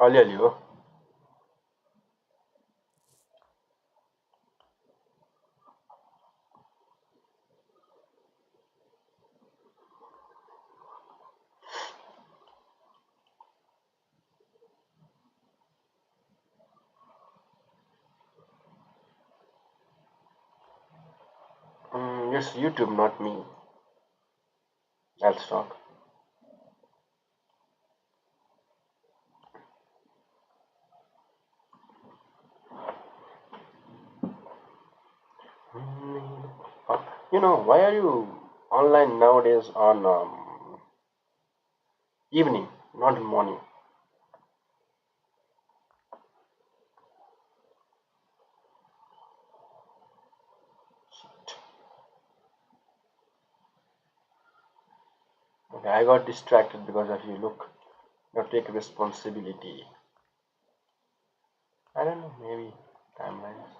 अलिअलि हो. Yes, YouTube, not me. I'll stop. Why are you online nowadays on evening, not in morning? Okay, I got distracted because of you. Look, now take responsibility. I don't know, maybe timelines.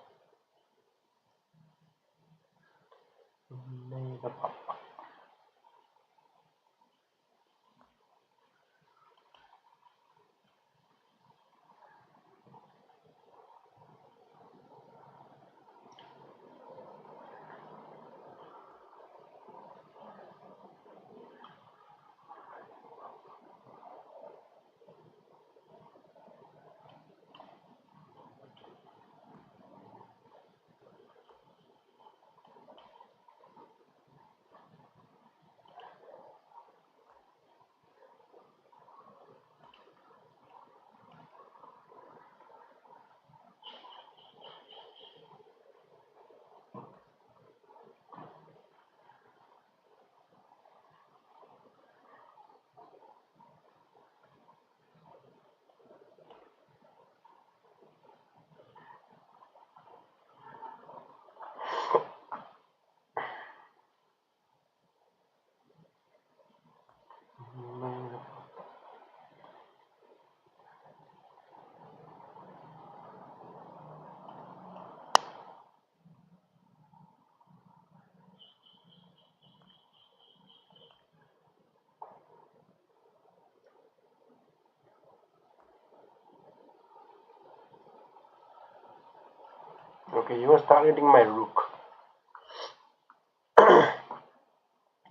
Okay, he was targeting my rook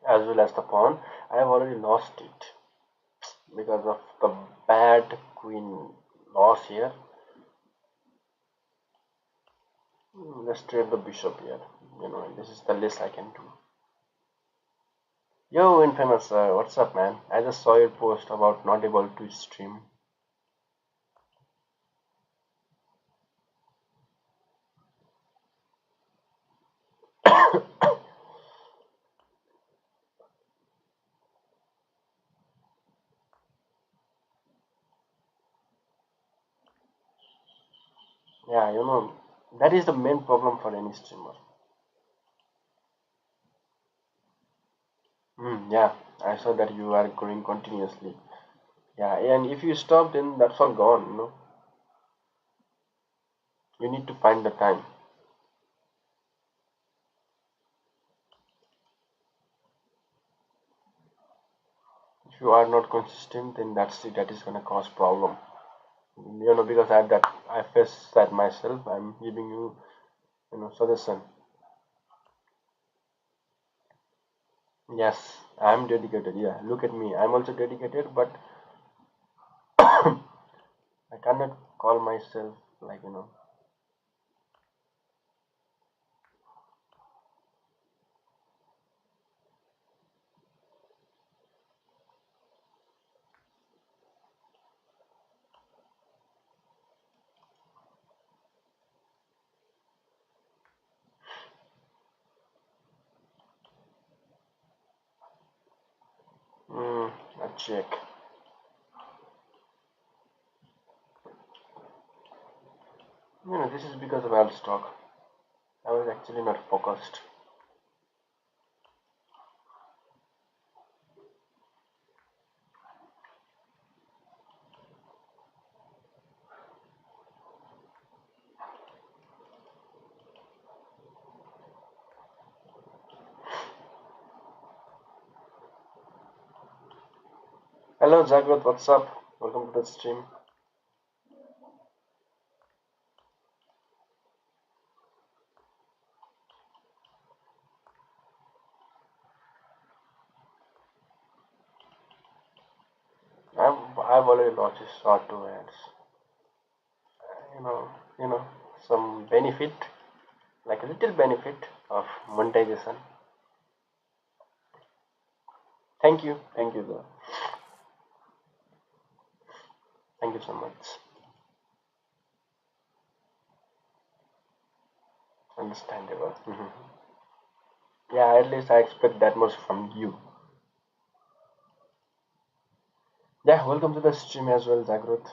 as well as the pawn. I have already lost it because of the bad queen loss here. Let's trade the bishop here. This is the least I can do. Yo, infamous, what's up, man? I just saw your post about not able to stream. Yeah, that is the main problem for any streamer. Yeah, I saw that you are growing continuously. Yeah, and if you stop, then that's all gone. You need to find the time. If you are not consistent, then that's it. That is gonna cause problem. Because I face that myself. I'm giving you, suggestion. Yes, I'm dedicated. Yeah, look at me. I'm also dedicated, but I cannot call myself like. A check. This is because of alt stock. I was actually not focused. Hello Jagrut, what's up? Welcome to the stream. I've already watched this short two ads. You know, you know, some benefit, like a little benefit of monetization. Thank you, though. Thank you so much. Understandable. Yeah, at least I expect that much from you. Yeah, welcome to the stream as well, Jagrut.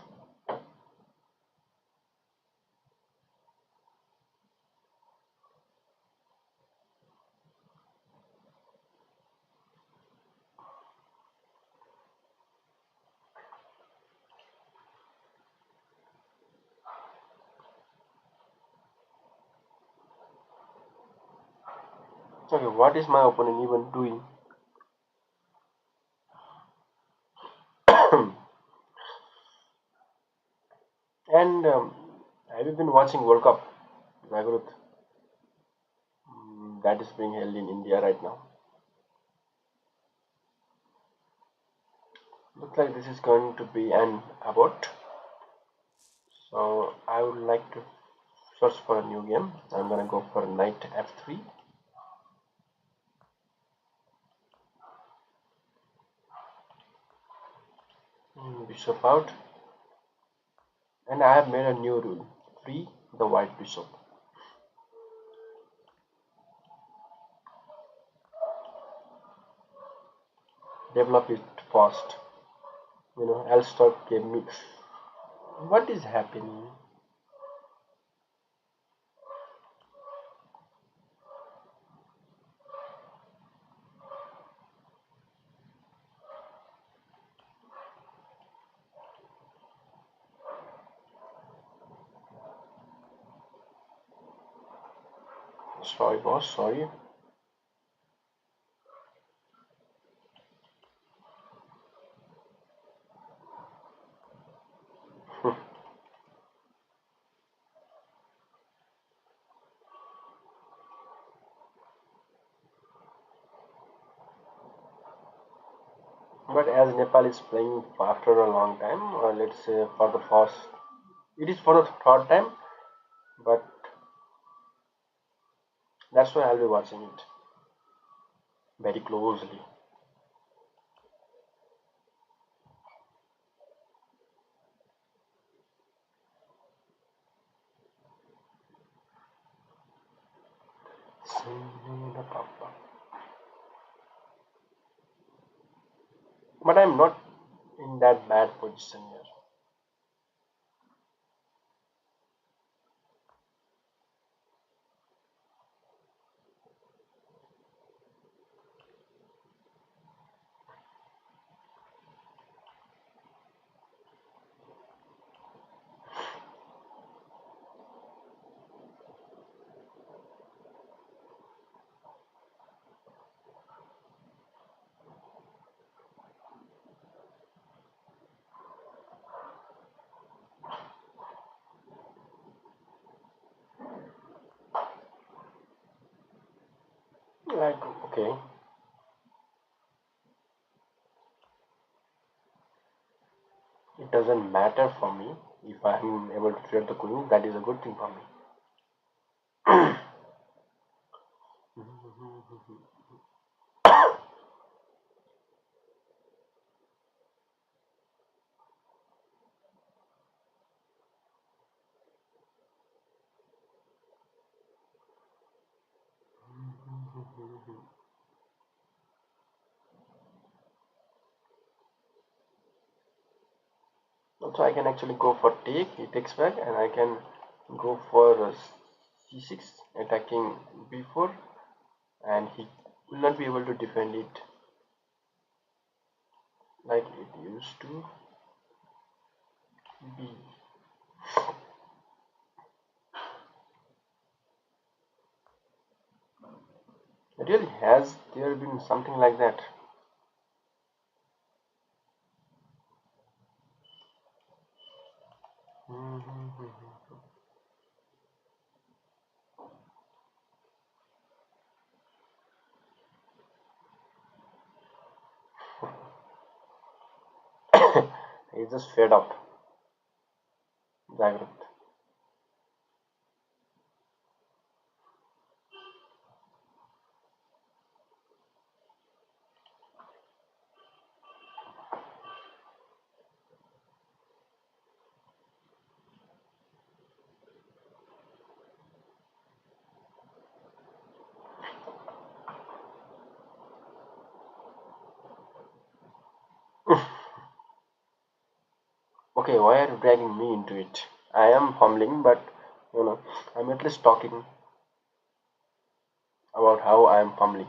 Okay, what is my opponent even doing? And have you been watching World Cup, Jagrut? That is being held in India right now. Looks like this is going to be an abort. So I would like to search for a new game. I'm gonna go for knight f3. Bishop out. And I have made a new rule. Free the white bishop. Develop it fast. Elstock gave me. What is happening? Sorry, boss. Sorry. But as Nepal is playing after a long time, or let's say for the first, it is for the third time, but that's why I'll be watching it very closely. But I'm not in that bad position here. Like, okay, it doesn't matter for me if I'm able to clear the queen. That is a good thing for me. Also, I can actually go for take. He takes back, and I can go for c6, attacking b4, and he will not be able to defend it like it used to be. Really, has there been something like that? He's just fed up. Jagrat. Okay, why are you dragging me into it? I am humbling, but you know, I'm at least talking about how I am fumbling.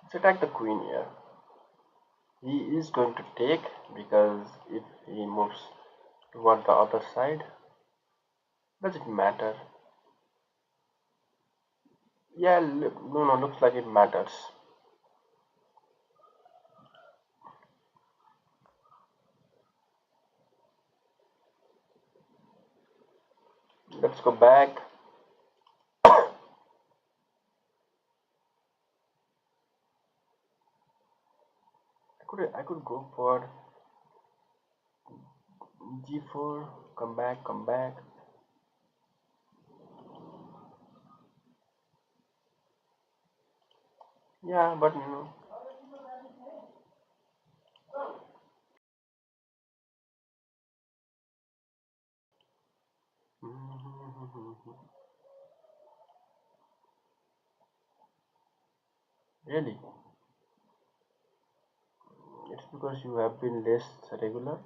Let's attack the queen here. He is going to take because if he moves toward the other side, does it matter? Yeah, no, no, looks like it matters. Let's go back. I could go for g4. Come back, come back. Yeah, but you know. Really, it's because you have been less regular,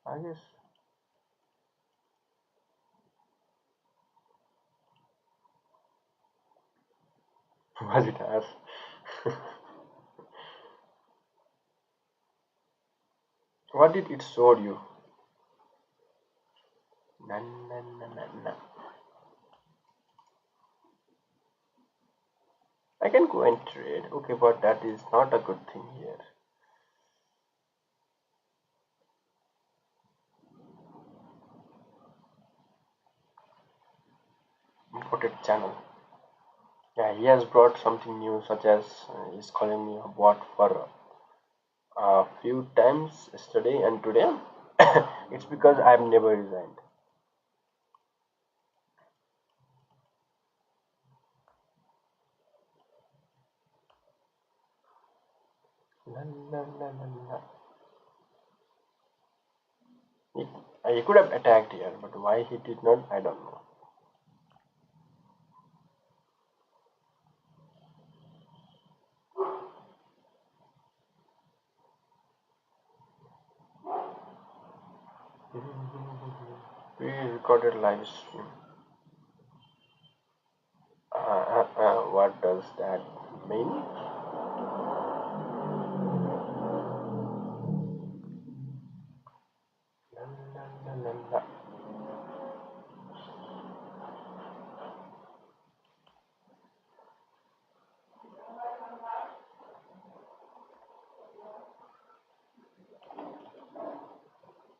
I guess. Was it as? What did it show you? Na, na, na, na, na. I can go and trade. Okay, but that is not a good thing here. Imported channel. Yeah, he has brought something new, such as he's calling me a bot for a few times yesterday and today. It's because I've never resigned. La, la, la, la, la. He could have attacked here, but why he did not, I don't know. Pre-recorded live stream. What does that mean? La, la, la, la, la.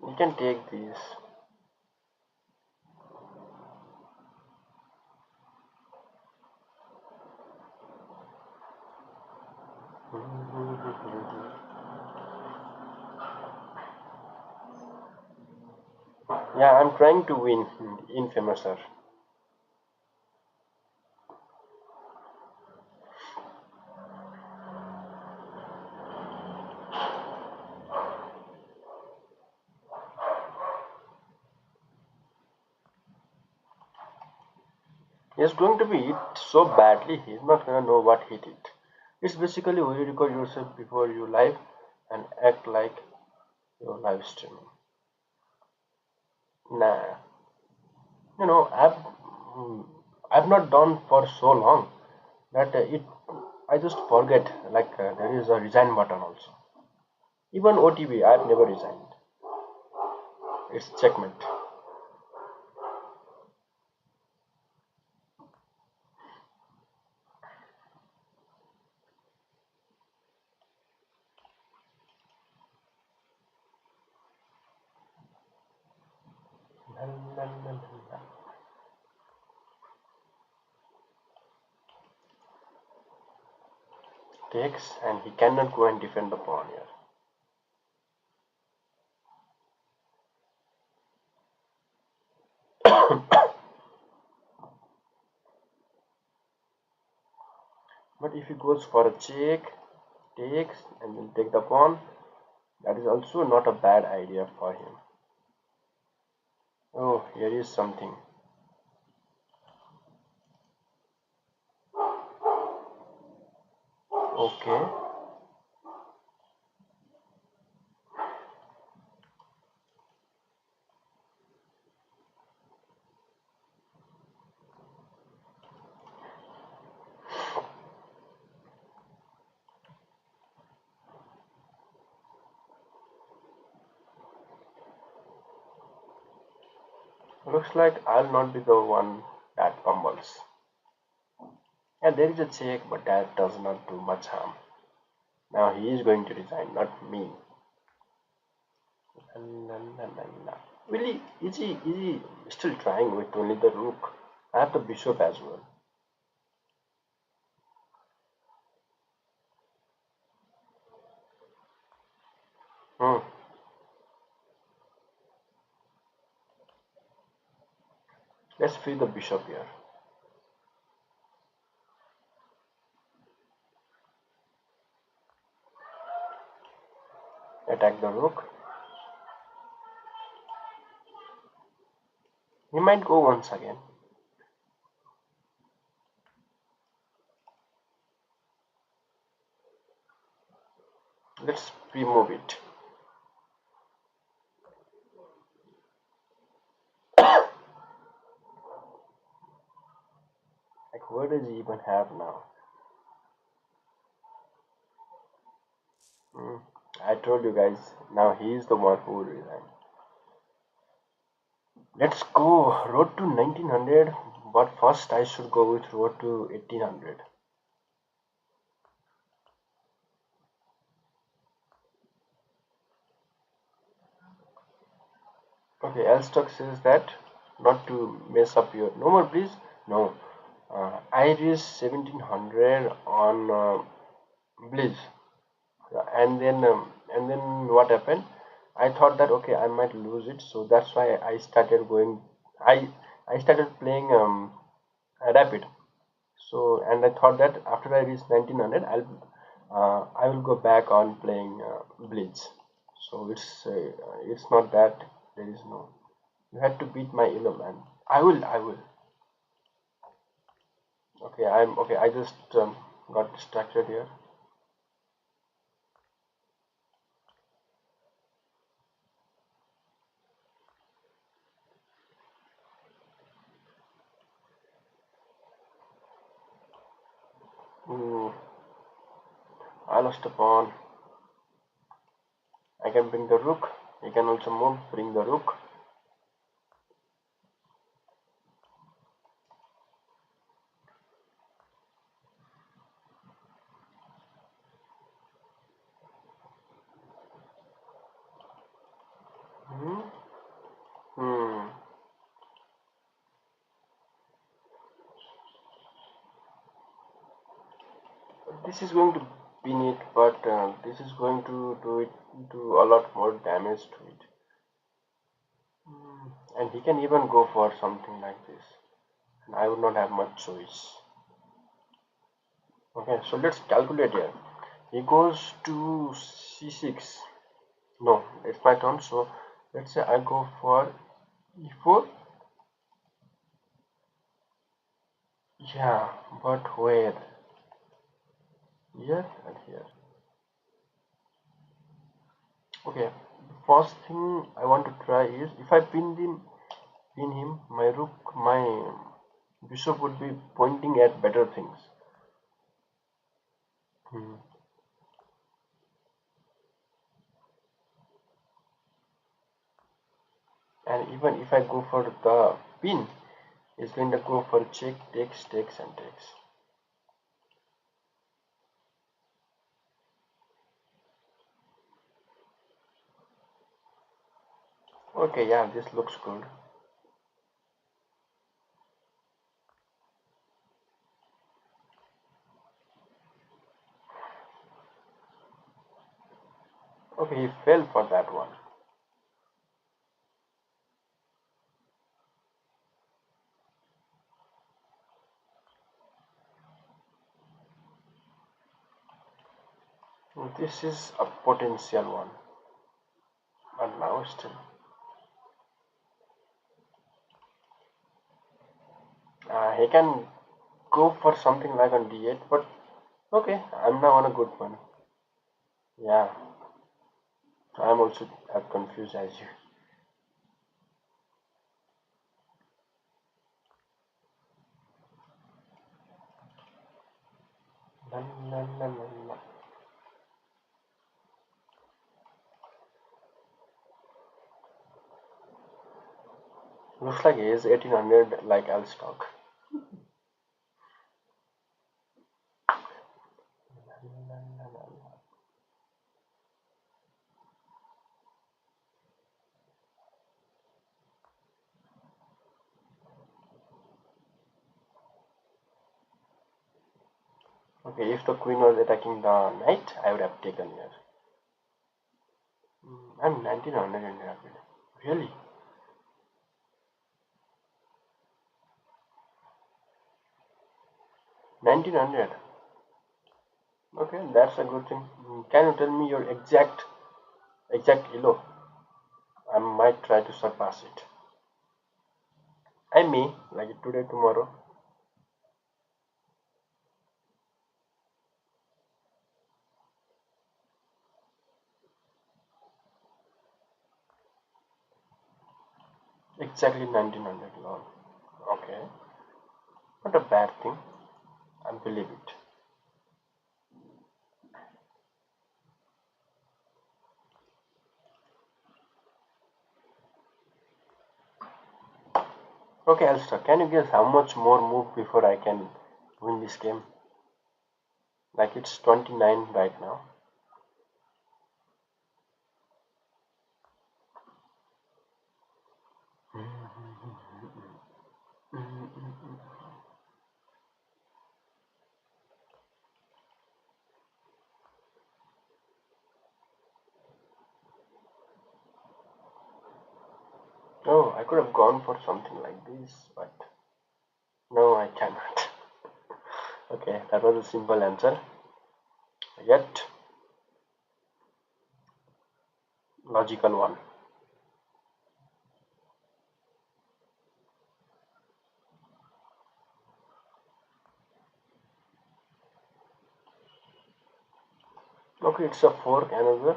You can take these. Yeah, I'm trying to win Infamouser. He's going to be hit so badly, he's not gonna know what hit it. It's basically where you record yourself before you live and act like you're live streaming. Nah, you know, mm, I've not done for so long that it I just forget like there is a resign button also. Even OTB, I've never resigned. It's checkmate. takes, and he cannot go and defend the pawn here. But if he goes for a check, takes, and then take the pawn, that is also not a bad idea for him. Oh, here is something. Okay. Looks like I'll not be the one that fumbles. And there is a check, but that does not do much harm. Now he is going to resign, not me. Really, is he still trying with only the rook? I have the bishop as well. Hmm. Let's free the bishop here. Attack the rook. He might go once again. Let's remove it. Like, what does he even have now? Hmm. I told you guys, now he is the one who will resign. Let's go road to 1900, but first I should go with road to 1800. Okay, Elstock says that not to mess up your. No more, please. No. Iris 1700 on Blizz, and then what happened? I thought that okay, I might lose it, so that's why I started going. I started playing Rapid. So and I thought that after I reach 1900, I will go back on playing Blitz. So it's not that there is no. You had to beat my elo, man. I will. Okay, I'm okay. I just got distracted here. Hmm, I lost a pawn. I can bring the rook. You can also move, bring the rook. Hmm. Hmm. This is going to pin it, but this is going to do a lot more damage to it. And he can even go for something like this, and I would not have much choice. Okay, so let's calculate here. He goes to c6. No, it's my turn. So let's say I go for e4. Yeah, but where? Here and here. Okay, first thing I want to try is if I pin him, my rook, my bishop would be pointing at better things. Hmm. And even if I go for the pin, it's going to go for check, takes, and takes. Okay, yeah, this looks good. Okay, he fell for that one. This is a potential one, but now still. He can go for something like on D8, but okay, I'm now on a good one. Yeah, I'm also as confused as you. La, la, la, la, la. Looks like he is 1800 like Alstock. Okay, if the queen was attacking the knight, I would have taken here. I'm 1900 in rapid. Really? 1900. Okay, that's a good thing. Can you tell me your exact elo? I might try to surpass it. I may, like today, tomorrow. Exactly 1900 lol. Okay, not a bad thing. I believe it. Okay, Alistair, can you guess how much more move before I can win this game? Like it's 29 right now. Oh, I could have gone for something like this, but no, I cannot. Okay, that was a simple answer. Yet, logical one. Okay, it's a fork, another.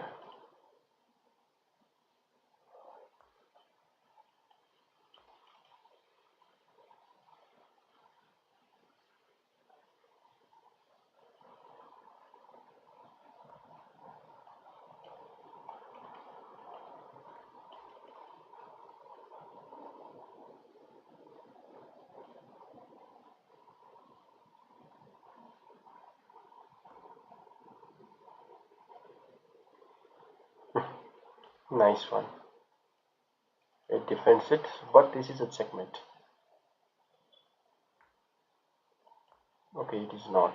Nice one. It defends it, but this is a checkmate. Okay, it is not.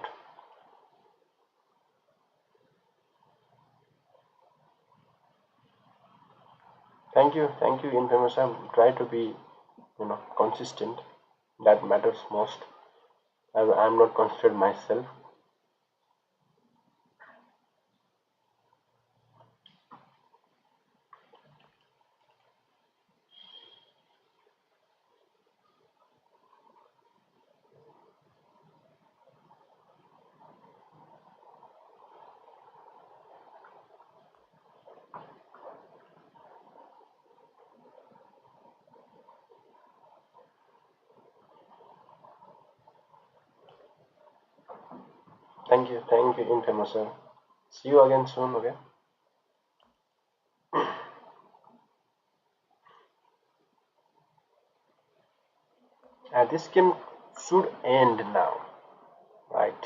Thank you, Infamous. I'm try to be, consistent. That matters most. I'm not considered myself. Thank you, Infamous. See you again soon. Okay. This game should end now, right?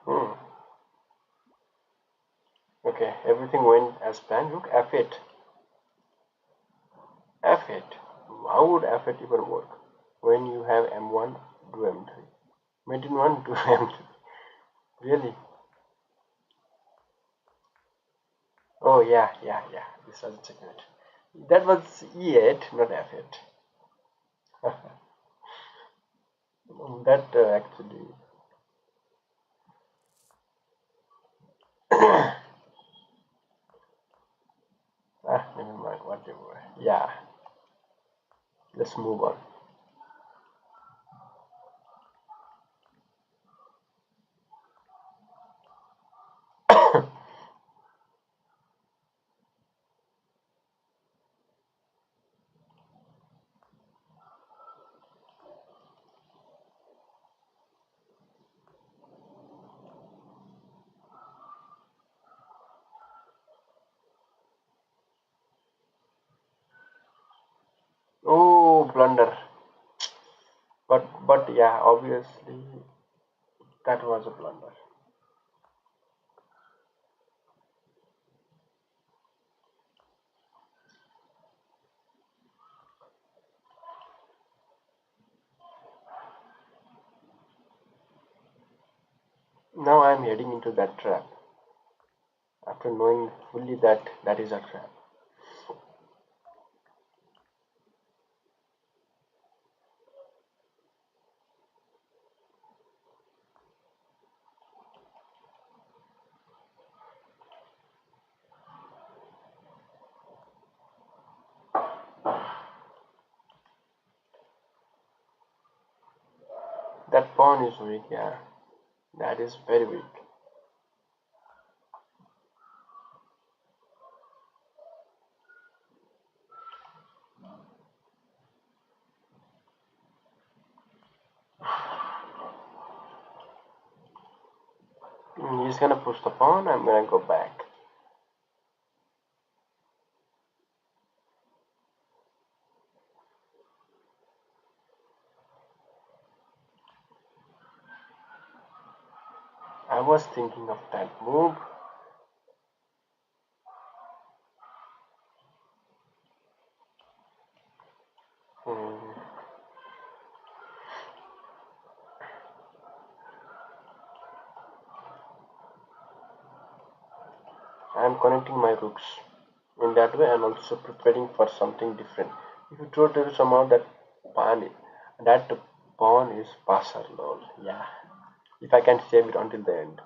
Hmm. Okay, everything went as planned. Look, F8. How would f8 even work? When you have m1, do m3. Mate in 1, do m3. Really? Oh yeah, yeah, yeah. This was a checkmate. That was e8, not f8. That actually. Never mind. Whatever. Yeah. Let's move on. Oh, blunder. But yeah, obviously that was a blunder. Now I'm heading into that trap after knowing fully that that is a trap. That pawn is weak, yeah. That is very weak. He's gonna push the pawn, I'm gonna go back. I was thinking of that move. Hmm. I'm connecting my rooks in that way and also preparing for something different. If you throw to somehow that pawn is passer lol. Yeah. If I can save it until the end.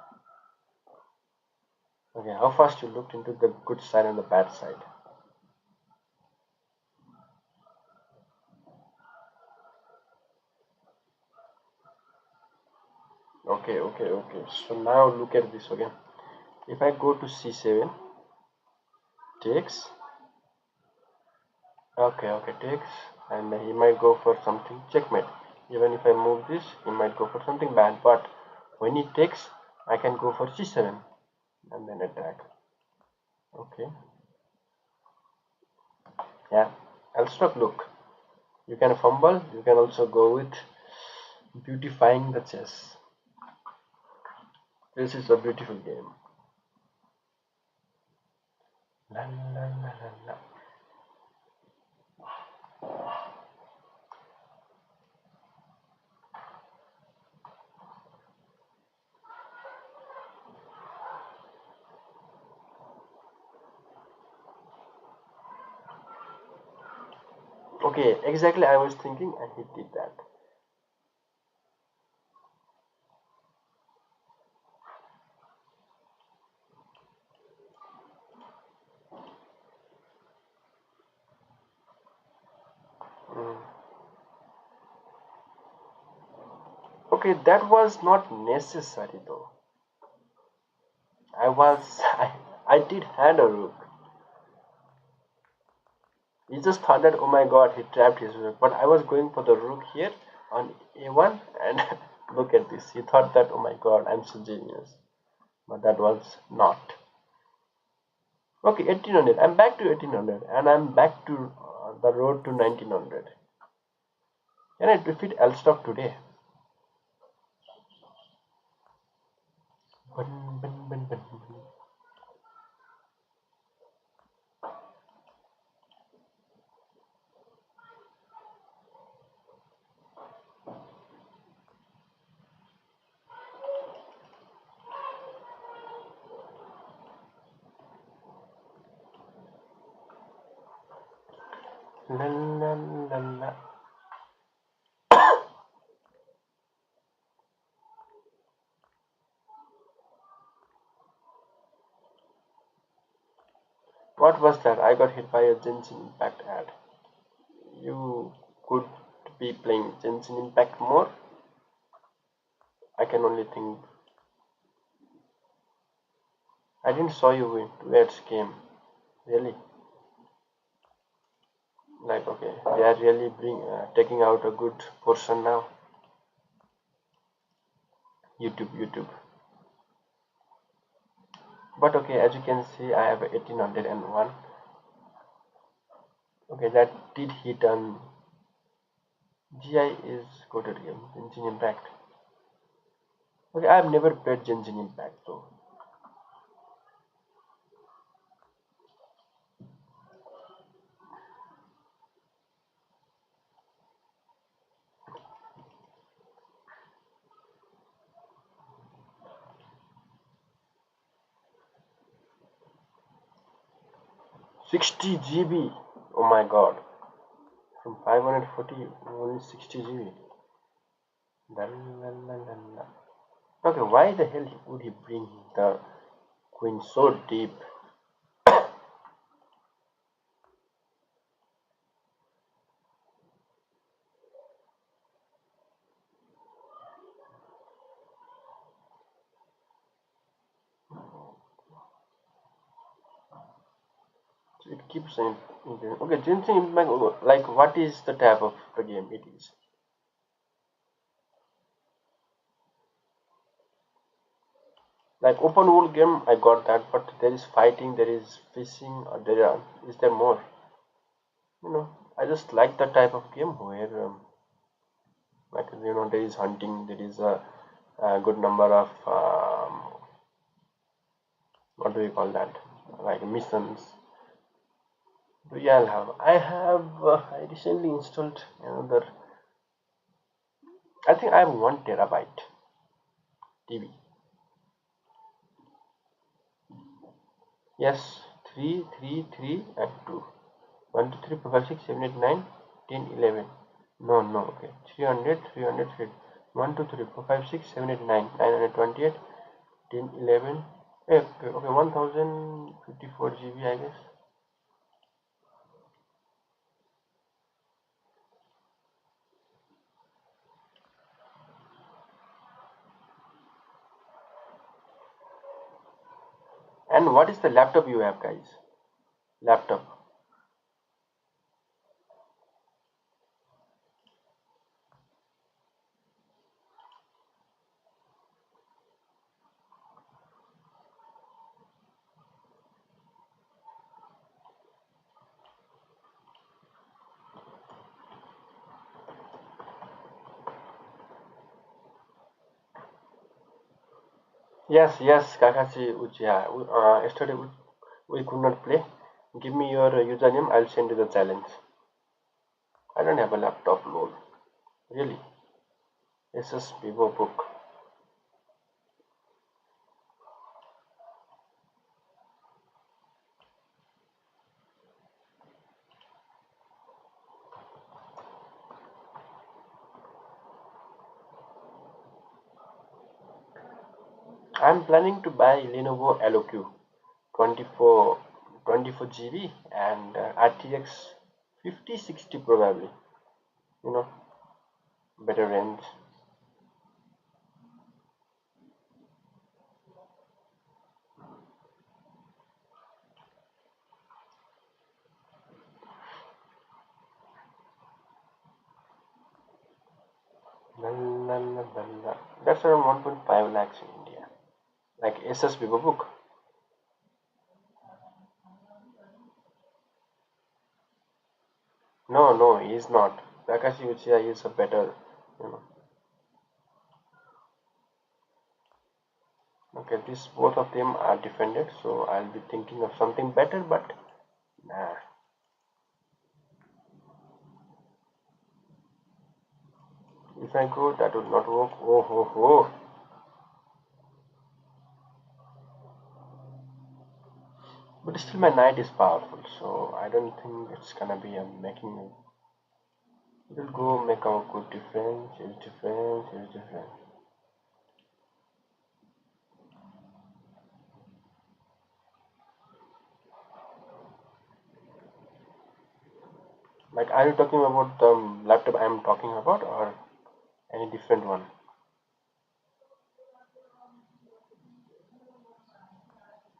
Okay, how fast you looked into the good side and the bad side. Okay, okay, okay. So now look at this again. If I go to c7, takes. Okay, okay, takes, and he might go for something checkmate. Even if I move this, he might go for something bad. But when he takes, I can go for c7 and then attack. Okay, yeah. I'll stop. Look, you can fumble. You can also go with beautifying the chess. This is a beautiful game. La, la, la, la, la. Okay, exactly. I was thinking, and he did that. Mm. Okay, that was not necessary though. I was I did had a rook. He just thought that, oh my god, he trapped his rook. But I was going for the rook here on a1, and look at this. He thought that, oh my god, I'm so genius. But that was not. Okay, 1800. I'm back to 1800, and I'm back to the road to 1900. Can I defeat Elstock today? Bun, bun, bun, bun, bun. La, la, la, la. What was that? I got hit by a Genshin Impact ad. You could be playing Genshin Impact more? I can only think. I didn't saw you win towards game. Really? Like okay, they are really taking out a good portion now. YouTube. But okay, as you can see, I have 1801. Okay, that did hit on GI is coded game, Genshin Impact. Okay, I've never played Genshin Impact though. 60 GB. Oh my god. From 540 only 60 GB. Okay, why the hell would he bring the queen so deep? So it keeps saying, okay, Genshin Impact, like what is the type of the game it is? Like open world game, I got that, but there is fighting, there is fishing, or is there more? I just like the type of game where, like there is hunting, there is a good number of what do you call that? Like missions. So yeah, I recently installed another. I think I have 1 terabyte TV. Yes, 3 and 2. 1, 2, 3, 4, 5, 6, 7, 8, 9, 10, 11. No, no, okay. 300, 300, 300. 1, 2, 3, 4, 5, 6, 7, 8, 9. 928, 10, 11. Okay, 1054 GB, I guess. And what is the laptop you have, guys? Laptop. Yes, Kakashi Uchiha. Yesterday we could not play. Give me your username. I'll send you the challenge. I don't have a laptop, lol. Really? SS Vivo book. I'm planning to buy Lenovo LOQ 24 GB and RTX 5060 probably. You know, better range. La, la, la, la, la. That's around 1.5 lakhs in India. Like SS Vivo book. No, he is not. Takashi Uchiha is a better, you know. Okay, these both of them are defended, so I'll be thinking of something better, but nah. If I go, that would not work. Oh, ho, ho. But still my knight is powerful, so I don't think it's gonna be a making it. It'll go make a good difference, huge difference, huge difference. Like, are you talking about the laptop I'm talking about, or any different one?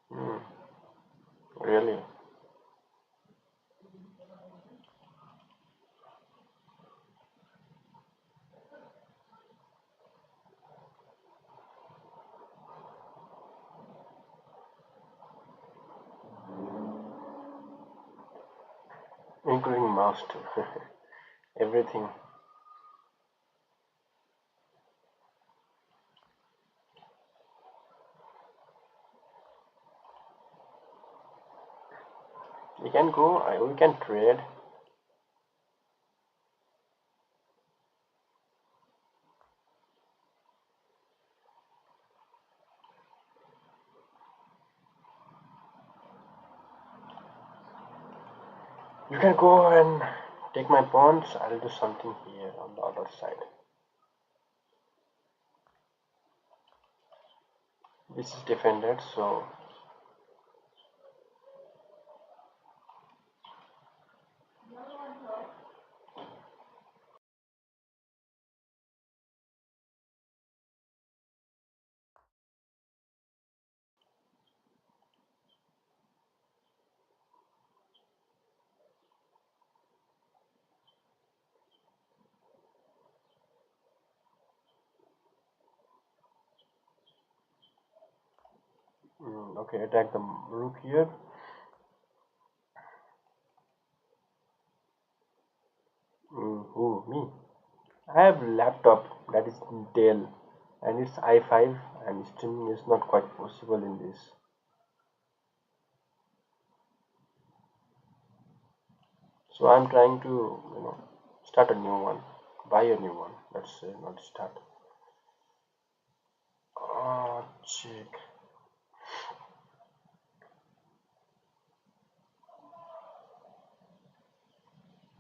Hmm, really? Including mouse too. Everything. We can go, we can trade. You can go and take my pawns. I'll do something here on the other side. This is defended, so okay, attack the rook here. Who, me? I have laptop that is Dell, and it's i5, and streaming is not quite possible in this. So I'm trying to, start a new one, buy a new one. Let's say, not start. Check.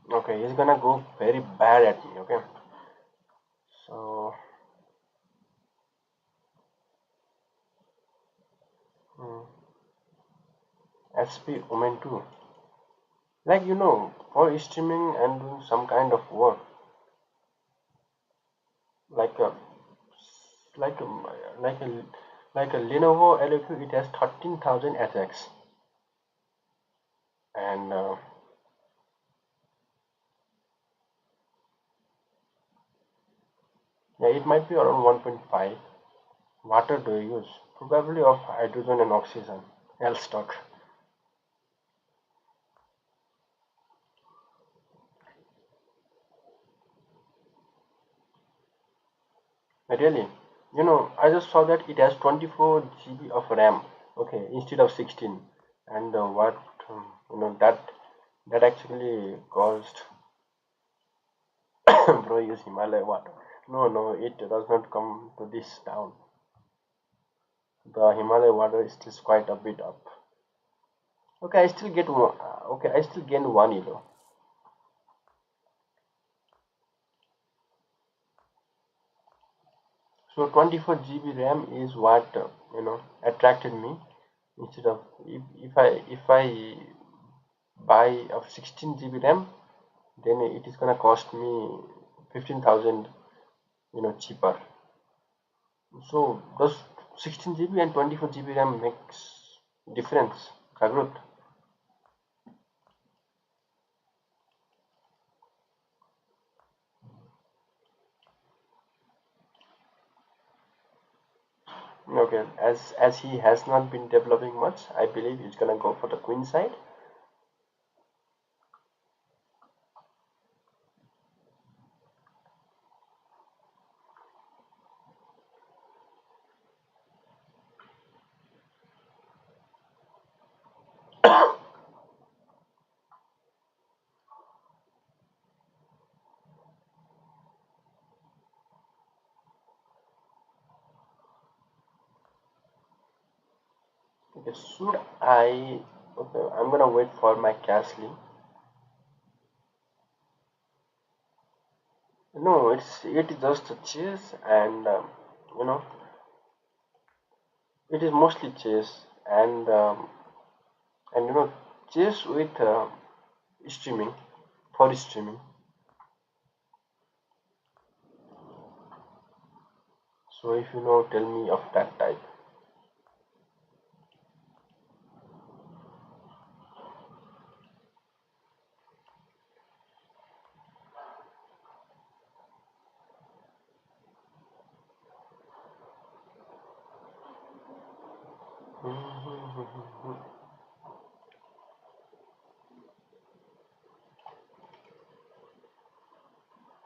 Okay, he's gonna go very bad at me. Okay, so hmm, SP Omen 2. Like, for streaming and doing some kind of work, like a like a like a like a Lenovo LQ, it has 13,000 SX, and yeah, it might be around 1.5. Water do you use? Probably of hydrogen and oxygen. L stock. Really, I just saw that it has 24 GB of RAM. Okay, instead of 16, and what that actually caused bro use Himalaya water. No, no, it does not come to this down. The Himalaya water is still quite a bit up. Okay, I still get one. Okay, I still gain 1 elo. So 24 GB RAM is what attracted me. Instead of, if I buy of 16 GB RAM, then it is gonna cost me 15,000 cheaper. So does 16 GB and 24 GB RAM makes difference, Kagrut? Okay, as he has not been developing much, I believe he's gonna go for the queen side. Okay, should I? Okay, I'm gonna wait for my Casly. No, it is just a chess, and you know it is mostly chess, and chess with streaming for streaming. So if you know, tell me of that type.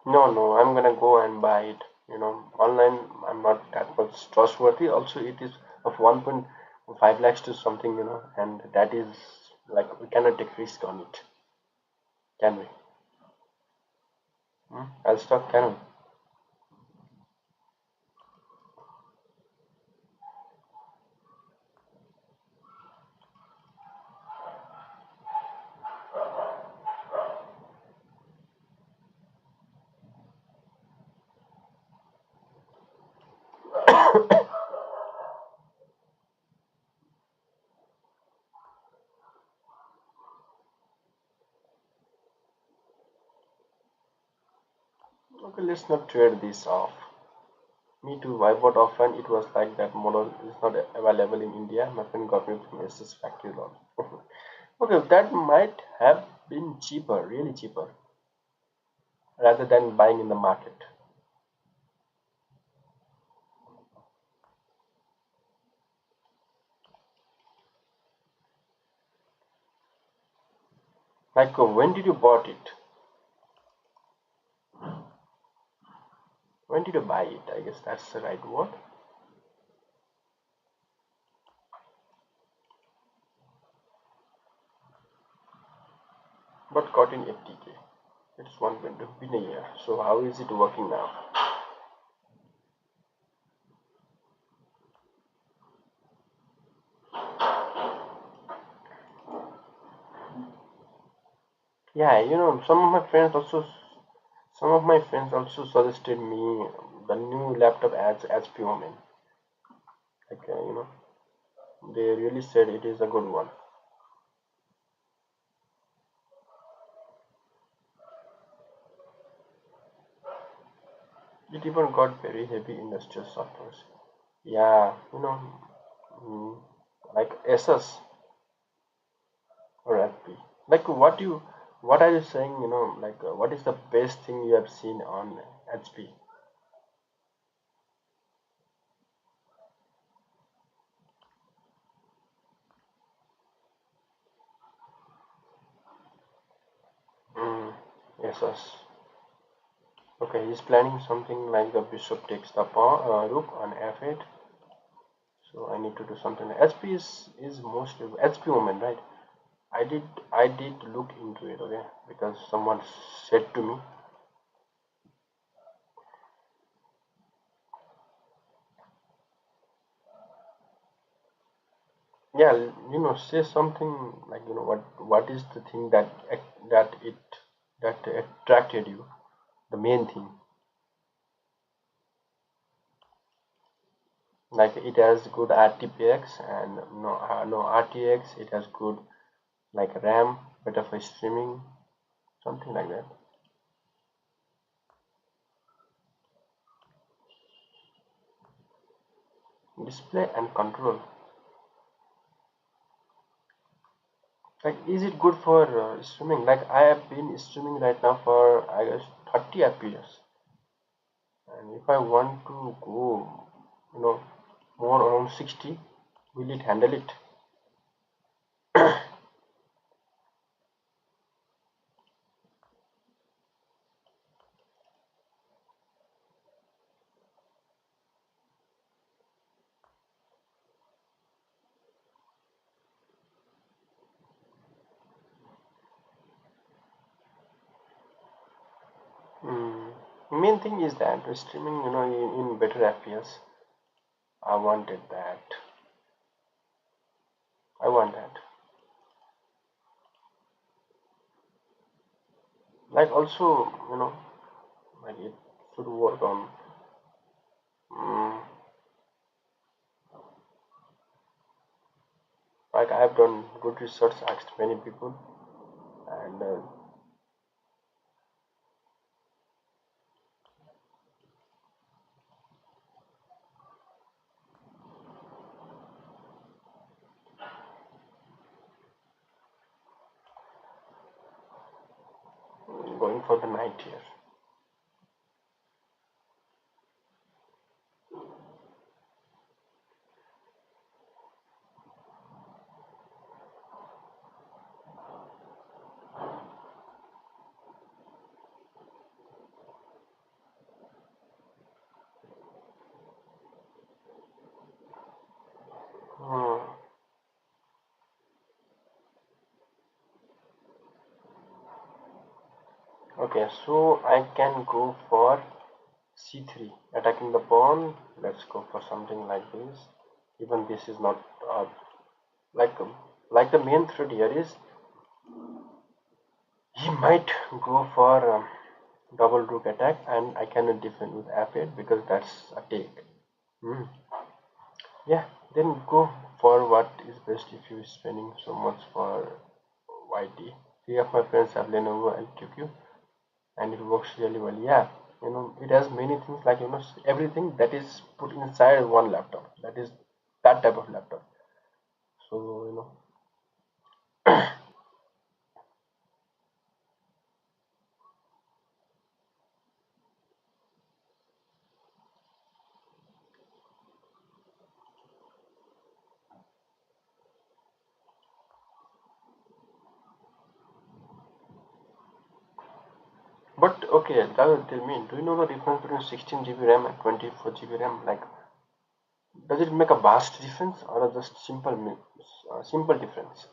No, no, I'm gonna go and buy it. Online I'm not that much trustworthy. Also, it is of 1.5 lakhs to something, and that is like we cannot take risk on it, can we? I'll stop, can we? Okay, let's not trade this off. Me too. I bought offline. It was like that model is not available in India. My friend got me from SS factory lot. Okay, that might have been cheaper, really cheaper, rather than buying in the market. Like, when did you bought it? When did you buy it? I guess that's the right word. But got in 80K. It's one been a year. So how is it working now? Yeah, some of my friends also suggested me the new laptop as Pure. Like, they really said it is a good one. It even got very heavy industrial software. Yeah, mm, like SS or FP. Like, what are you saying? Like, what is the best thing you have seen on HP? Mm, SS. Okay, he's planning something like the bishop takes the pawn, rook on F8. So I need to do something. HP is mostly HP woman, right? I did look into it, okay, because someone said to me. Yeah, say something like, what is the thing that it that attracted you, the main thing. Like, it has good RTPX and no RTX. It has good like RAM, better for streaming, something like that. Display and control. Like, is it good for streaming? Like, I have been streaming right now for, I guess, 30 FPS, and if I want to go, you know, more around 60, will it handle it? Mm. Main thing is that streaming, in better FPS. I wanted that. I want that. Like also, like it should work on. Um, like I have done good research, asked many people, and going for the night here. Hmm. Okay, so I can go for c3, attacking the pawn. Let's go for something like this. Even this is not like like the main threat here is he might go for double rook attack, and I cannot defend with f8 because that's a take. Hmm. Yeah, then go for what is best if you're spending so much for YT. Three of my friends have Lenovo and QQ, and it works really well. Yeah, it has many things like everything that is put inside one laptop. That is that type of laptop. So but okay, that will tell me. Do you know the difference between 16 GB RAM and 24 GB RAM? Like, does it make a vast difference or just simple difference?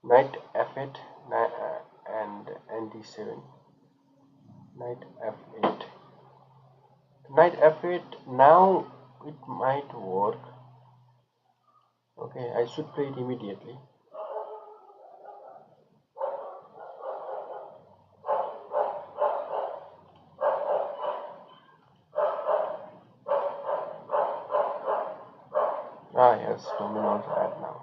Knight f8 and d7. Knight f8. Knight f8. Now it might work. Okay, I should play it immediately. Ah yes, dominoes add now.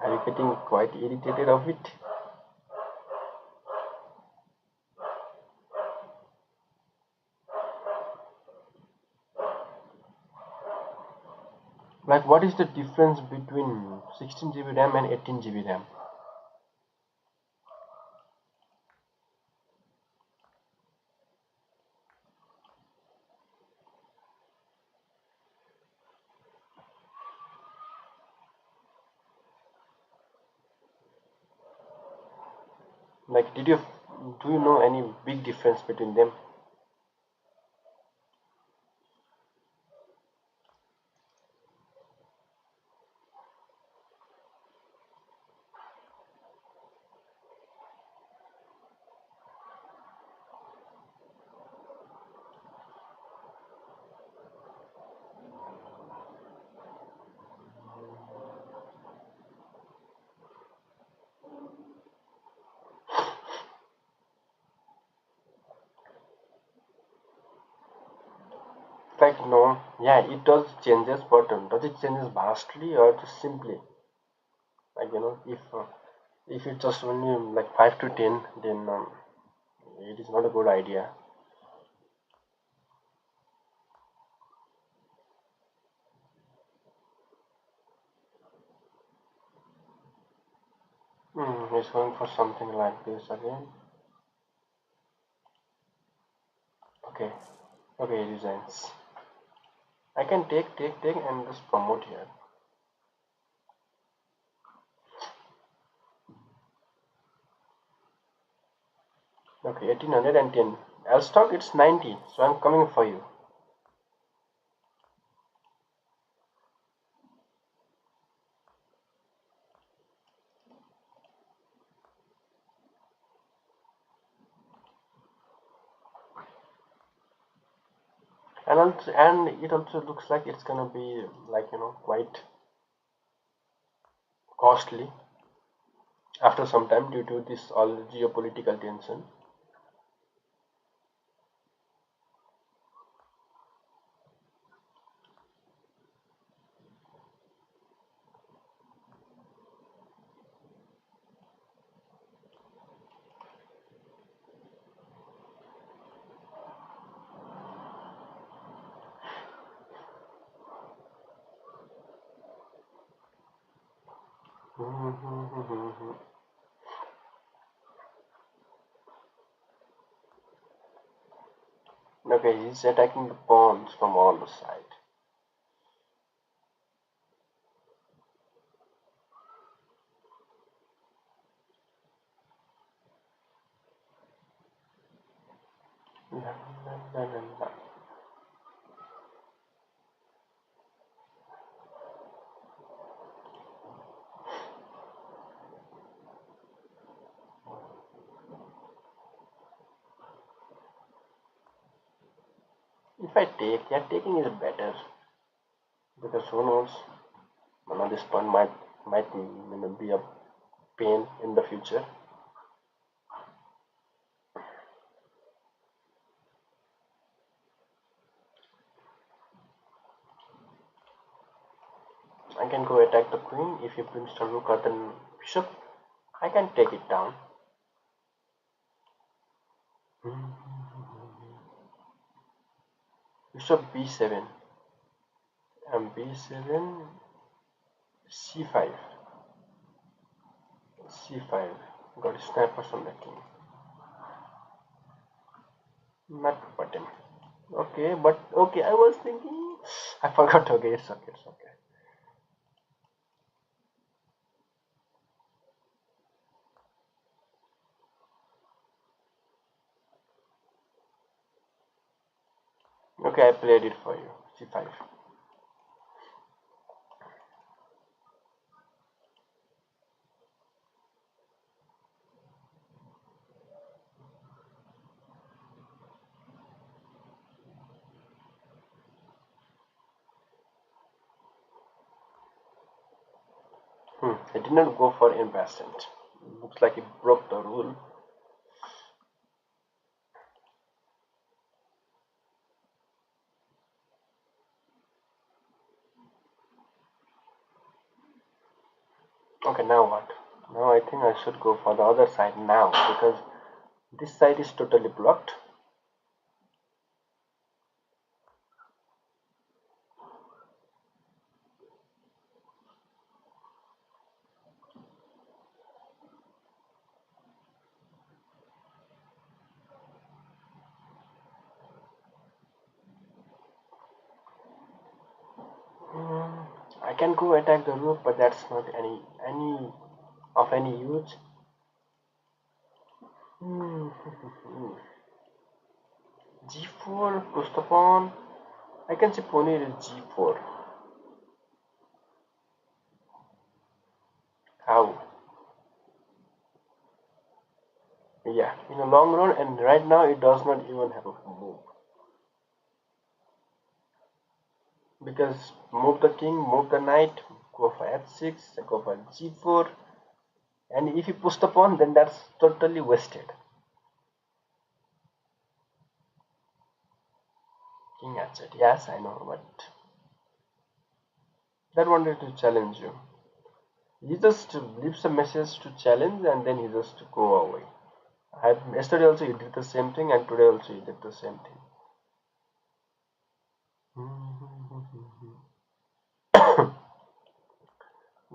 Are you getting quite irritated of it? Like, what is the difference between 16 GB RAM and 18 GB RAM? Like, do you know any big difference between them? Like, no, yeah, it does changes, but does it changes vastly or just simply? Like, if it's just only like 5 to 10, then it is not a good idea. He's going for something like this again. Okay, okay, he resigns. I can take, and just promote here. Okay, 1810. I'll stock it's 90, so I'm coming for you. and it also looks like it's gonna be like quite costly after some time due to this all geopolitical tension. Okay, he's attacking the pawns from all the side. La, la, la, la, la. If I take, yeah, taking is better because who knows, this pawn might be a pain in the future. I can go attack the queen. If he brings the rook or the bishop, I can take it down. Bishop b7 and b7, c5, c5. Got snipers on the king. Not button. Okay, but okay. I was thinking. I forgot. Okay, it's okay. It's okay. Okay, I played it for you. c5. I did not go for investment. Looks like it broke the rule. Okay, now what? Now I think I should go for the other side now because this side is totally blocked. I can go attack the rook, but that's not any of any use. G4 push the pawn. I can say pawn is G4. How? Yeah, in the long run, and right now it does not even have a move because move the king, move the knight, go for f6, go for g4, and if you push the pawn, then that's totally wasted. King h8. Yes, I know, but that wanted to challenge you. He just leaves a message to challenge and then he just go away. Yesterday also he did the same thing and today also he did the same thing.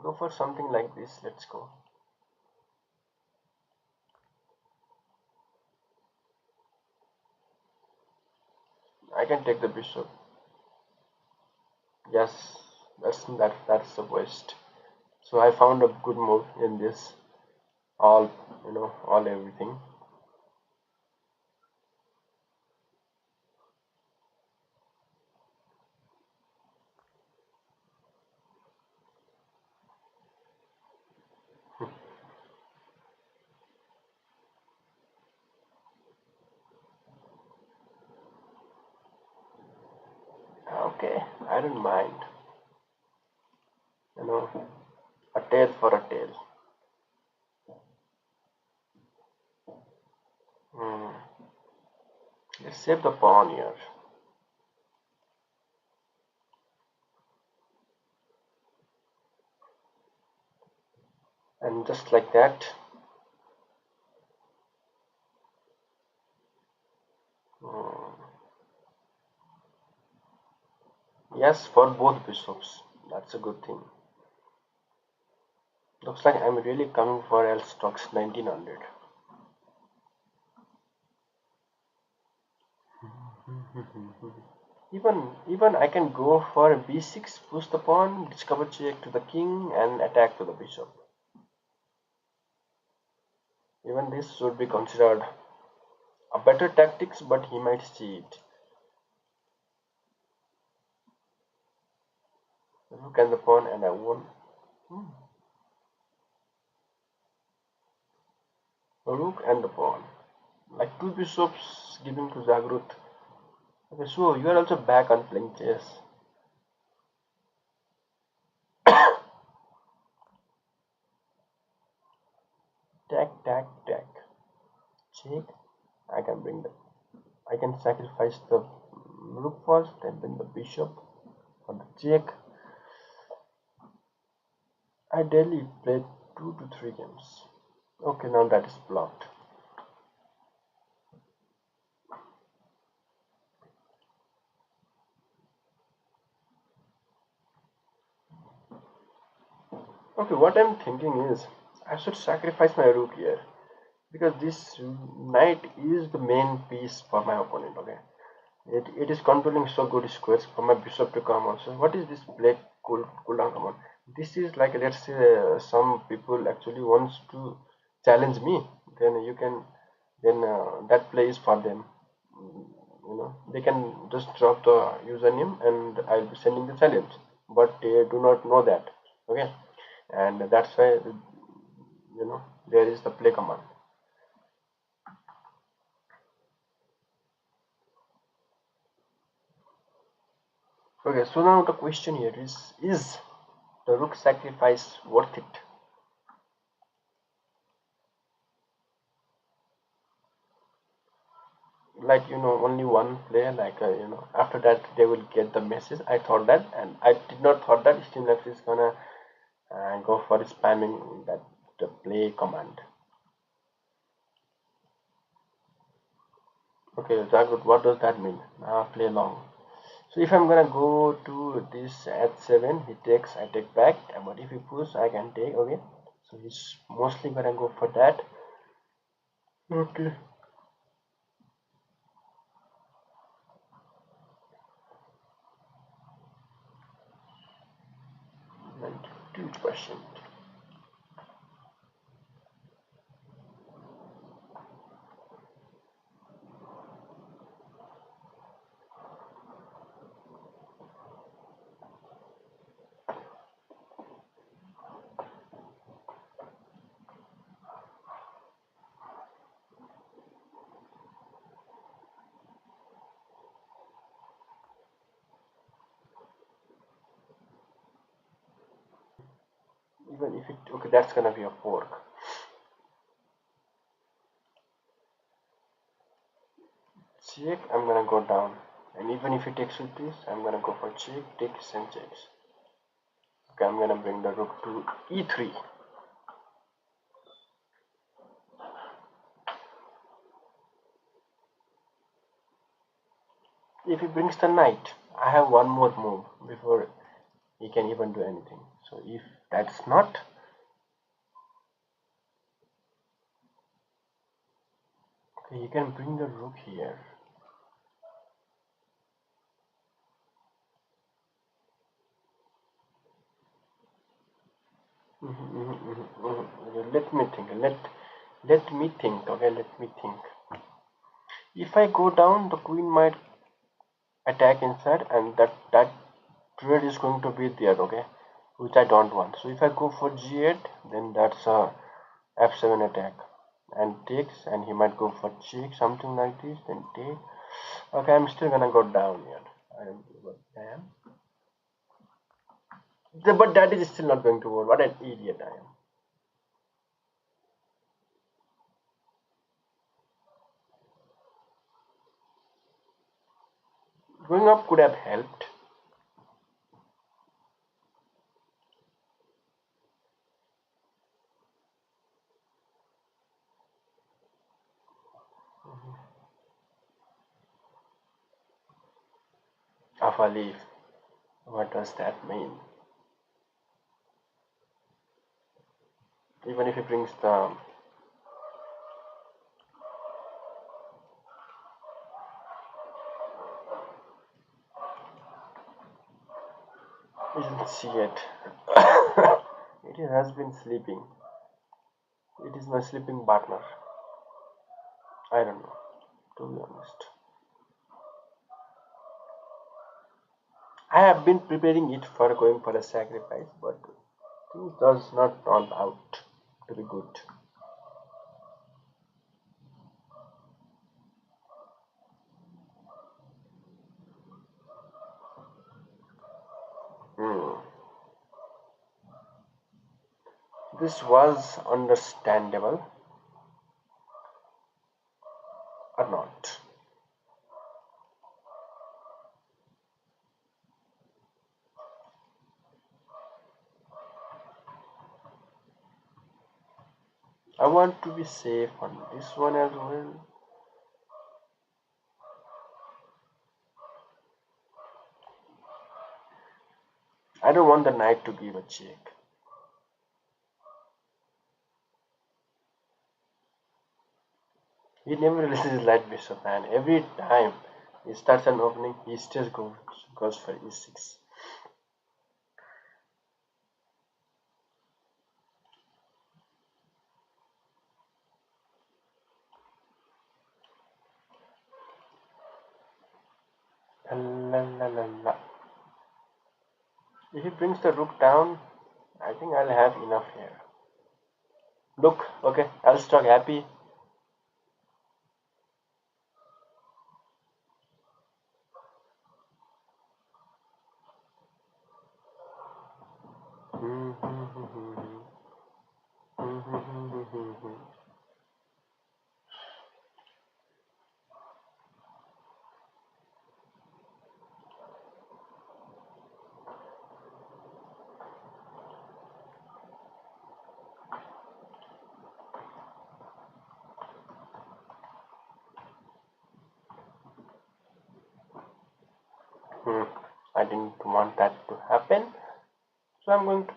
Go for something like this. Let's go. I can take the bishop. Yes, that's the worst. So I found a good move in this. All all everything. I don't mind. You know, a tail for a tail. Hmm. Let's save the pawn here. And just like that. Hmm. Yes, for both bishops. That's a good thing. Looks like I'm really coming for L stocks 1900. Even I can go for b6, push the pawn, discover check to the king, and attack to the bishop. Even this should be considered a better tactics, but he might see it. Rook and the pawn, and I won. Rook and the pawn. Like two bishops giving to Zagrut. Okay, so you are also back on playing chess. Tack, tack, tack. Check. I can bring the. I can sacrifice the rook first, then bring the bishop for the check. I daily play 2 to 3 games. Okay, now that is blocked. Okay, what I'm thinking is I should sacrifice my rook here because this knight is the main piece for my opponent. Okay, it is controlling so good squares for my bishop to come also. What is this black cooldown command? This is like, let's say some people actually wants to challenge me, then you can, then that play is for them. You know, they can just drop the username and I'll be sending the challenge, but they do not know that. Okay, and that's why, you know, there is the play command. Okay, so now the question here is the rook sacrifice worth it? Like, you know, only one player, like, you know, after that they will get the message. I thought that, and I did not thought that Streamlabs is gonna go for spamming that the play command. Okay, Jagrut, what does that mean? Play long. So if I'm gonna go to this at 7, he takes, I take back, but if he push, I can take. Okay, so he's mostly gonna go for that. Okay, 92%. Even if it, okay, that's gonna be a fork. Check, I'm gonna go down, and even if he takes with this, I'm gonna go for check, takes and checks. Okay, I'm gonna bring the rook to e3. If he brings the knight, I have one more move before he can even do anything. So if that's not, okay, you can bring the rook here. Okay, let me think. Let me think. Okay, let me think. If I go down, the queen might attack inside, and that trade is going to be there. Okay, which I don't want. So if I go for g8, then that's a f7 attack and takes, and he might go for check, something like this, then take. Okay, I'm still gonna go down here. I don't give a damn. But that is still not going to work. What an idiot I am. Going up could have helped. Of a leaf. What does that mean? Even if he brings the he doesn't see it. It has been sleeping. It is my sleeping partner. I don't know, to be honest. I have been preparing it for going for a sacrifice, but things does not turn out to be good. Hmm. This was understandable or not. I want to be safe on this one as well. I don't want the knight to give a check. He never releases his light bishop, and every time he starts an opening, he still goes for e6. La, la, la, la. If he brings the rook down, I think I'll have enough here. Look, okay, I'll start happy. I didn't want that to happen, so I'm going to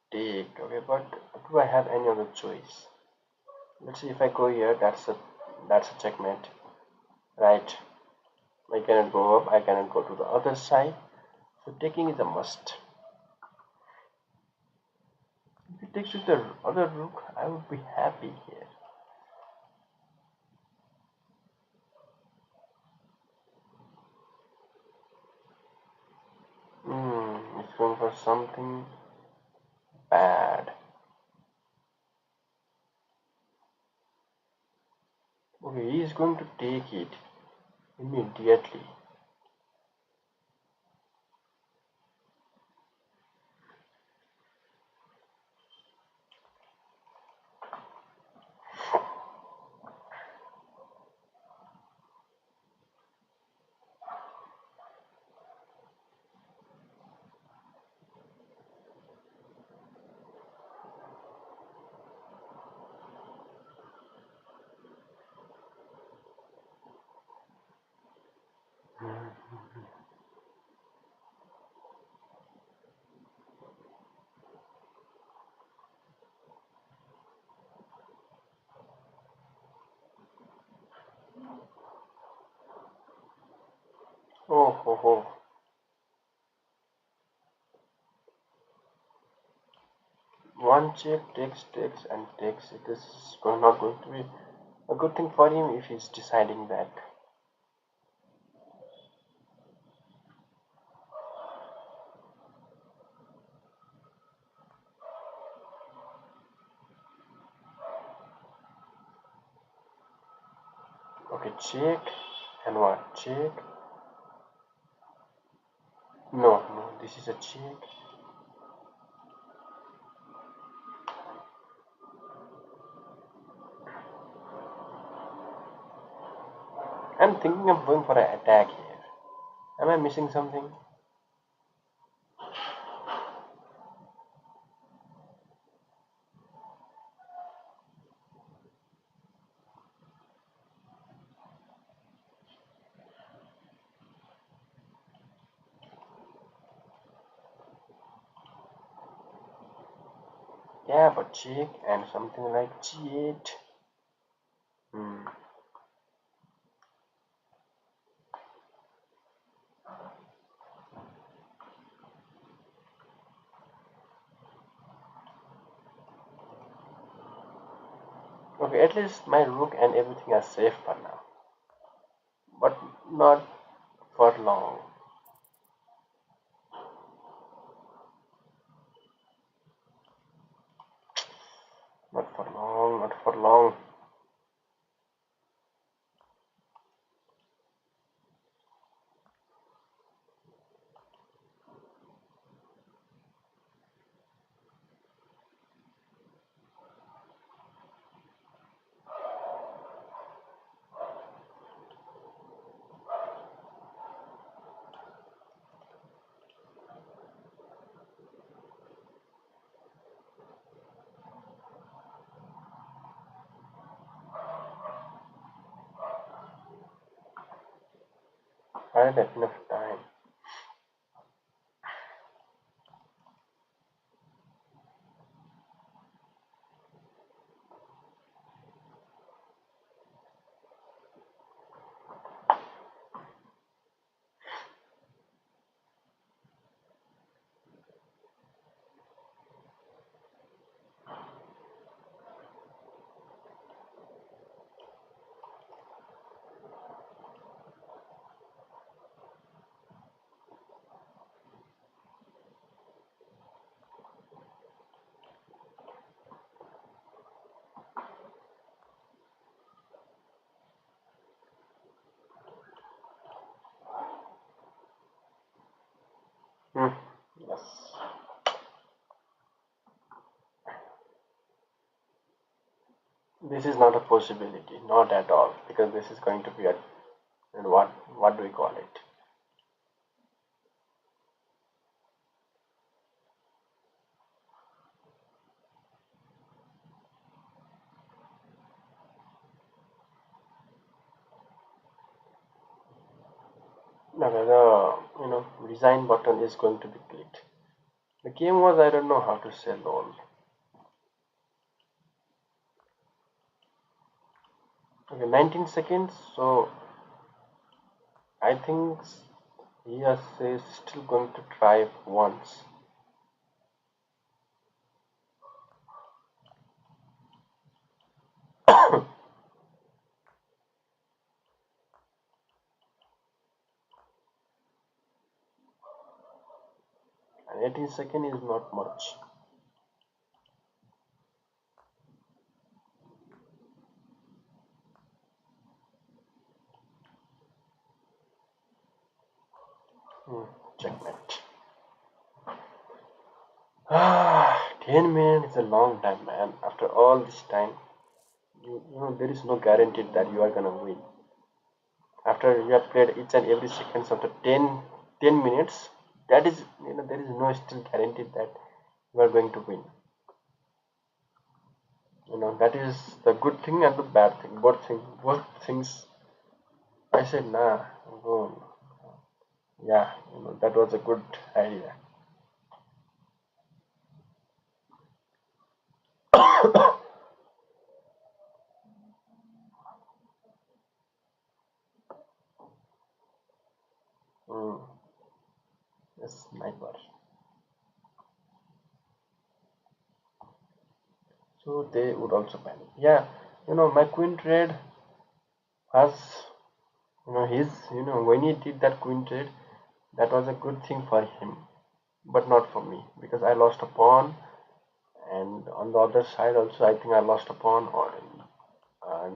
take. Okay, but do I have any other choice? Let's see if I go here. That's a checkmate, right? I cannot go up. I cannot go to the other side. So taking is a must. If it takes with the other rook, I would be happy here. It's going for something bad. Okay, he is going to take it immediately. Oh, ho, ho. One check takes and takes. It is not going to be a good thing for him if he's deciding that. Okay, check. And what? Check. No, no, this is a check. I'm thinking of going for an attack here. Am I missing something? Yeah, but check and something like G8. Hmm. Okay, at least my rook and everything are safe for now. But not for long. Not for long, not for long. I don't have enough time. Hmm. Yes. This is not a possibility, not at all, because this is going to be a, and what do we call it? No, the resign button is going to be clicked. The game was, I don't know how to say lol. Okay, 19 seconds. So I think he is still going to try once. And 18 seconds is not much. Hmm, checkmate. 10 minutes is a long time, man. After all this time, there is no guarantee that you are gonna win. After you have played each and every seconds of the 10 minutes, that is, there is no still guarantee that you are going to win. That is the good thing and the bad thing. Both things. I said, nah, go. Yeah, that was a good idea. Mm, yes, sniper. So they would also panic. Yeah, my queen trade has, when he did that queen trade, that was a good thing for him, but not for me because I lost a pawn, and on the other side also I think I lost a pawn or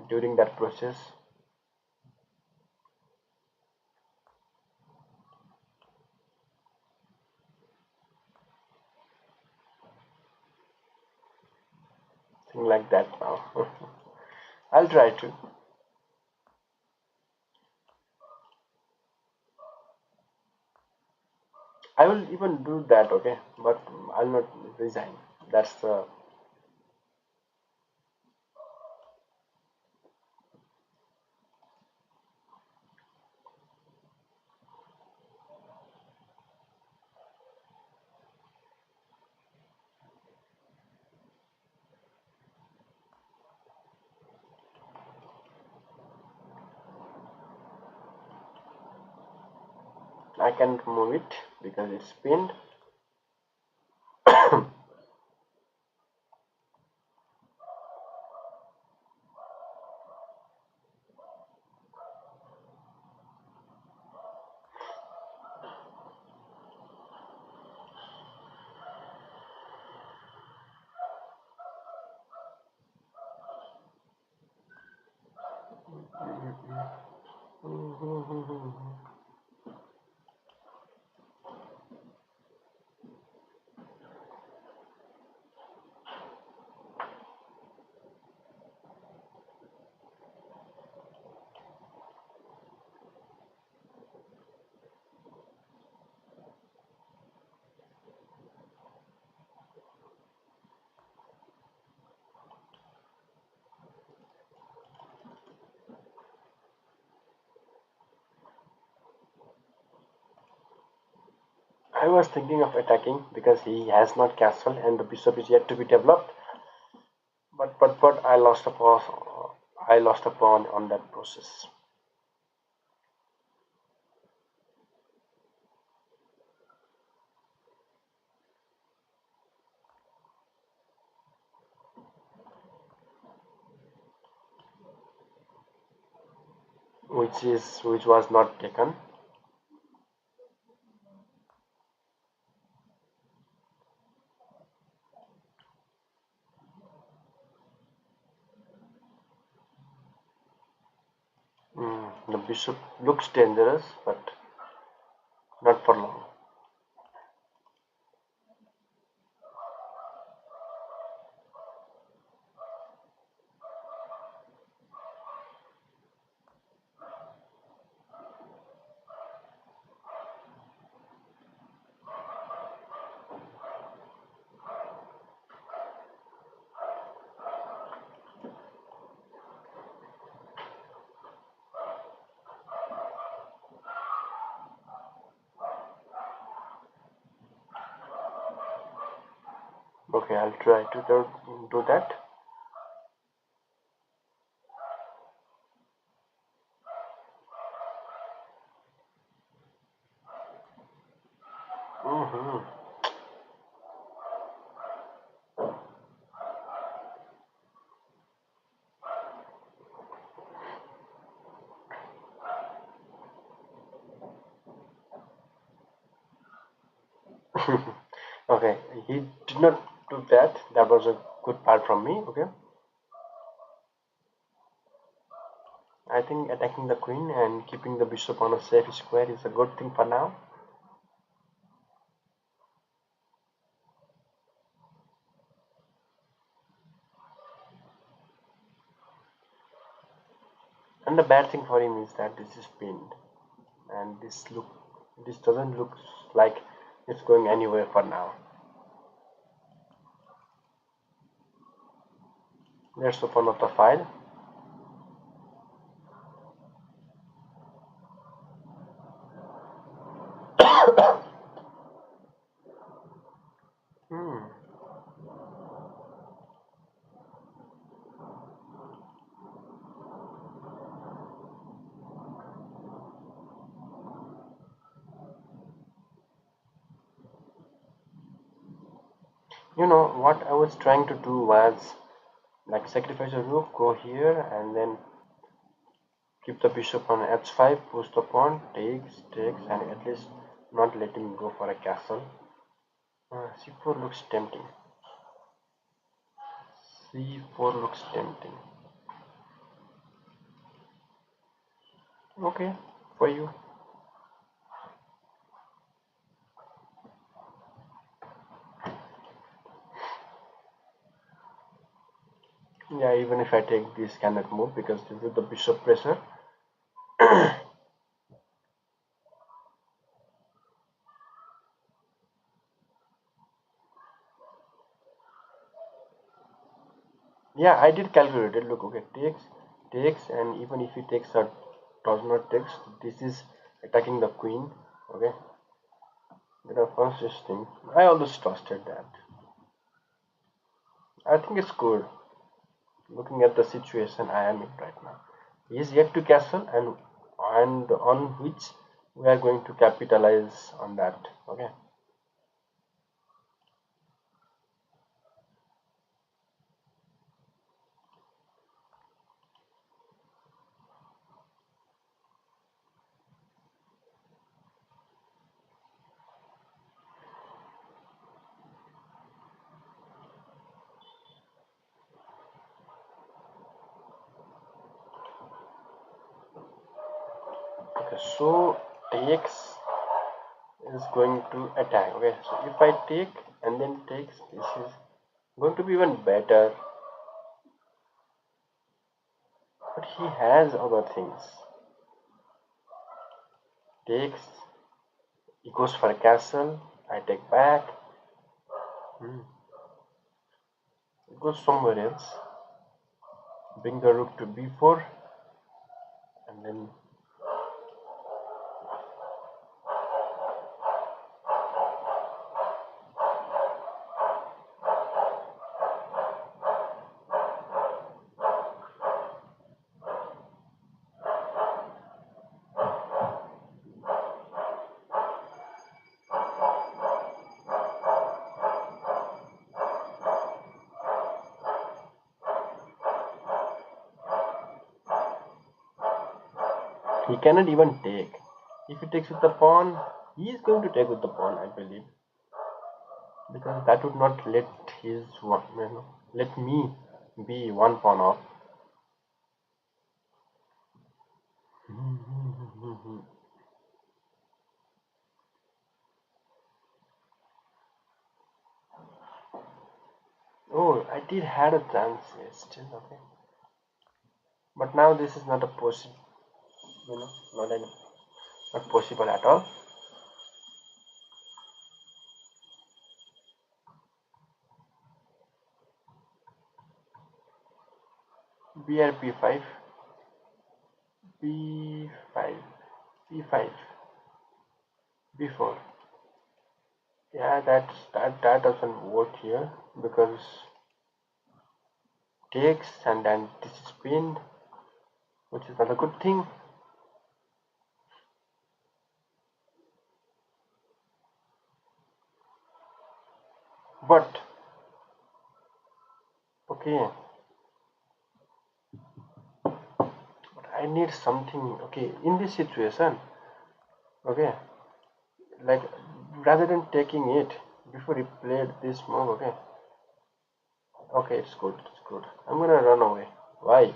during that process. Thing like that now. I'll try to. I will even do that, okay, but I'll not resign. That's the. I can't move it because it's pinned. I was thinking of attacking because he has not castle and the bishop is yet to be developed. But I lost a pawn. I lost a pawn on that process, which was not taken. The bishop looks dangerous, but not for long. Okay, I'll try to do that. Hmm. Okay, he did not do that. That was a good part from me. Okay, I think attacking the queen and keeping the bishop on a safe square is a good thing for now. And the bad thing for him is that this is pinned, and this doesn't look like it's going anywhere for now. Let's open up the file. Hmm. You know what I was trying to do was like sacrifice a rook, go here, and then keep the bishop on h5, push the pawn, takes, and at least not let him go for a castle. c4 looks tempting. c4 looks tempting. Okay, for you. Yeah, even if I take this cannot move because due to the bishop pressure. Yeah, I did calculate it. Look, okay, takes, and even if he takes or does not takes, this is attacking the queen. Okay, there are first this thing. I always trusted that. I think it's good. Looking at the situation I am in right now, he is yet to castle, and on which we are going to capitalize on that. Okay. Okay, so takes is going to attack. Okay, so if I take and then takes, this is going to be even better. But he has other things. Takes, he goes for a castle. I take back. Hmm. It goes somewhere else. Bring the rook to b4, and then he cannot even take. If he takes with the pawn, he is going to take with the pawn, I believe, because that would not let his let me be one pawn off. Oh, I did had a chance, yes, still okay. But now this is not a possible, not any, not possible at all. BRP5, B5, B5, B4. Yeah, that doesn't work here because takes and then this is pinned, which is not a good thing. But okay, but I need something. Okay, in this situation, okay, like rather than taking it before he played this move, okay, okay, it's good, it's good. I'm gonna run away. Why?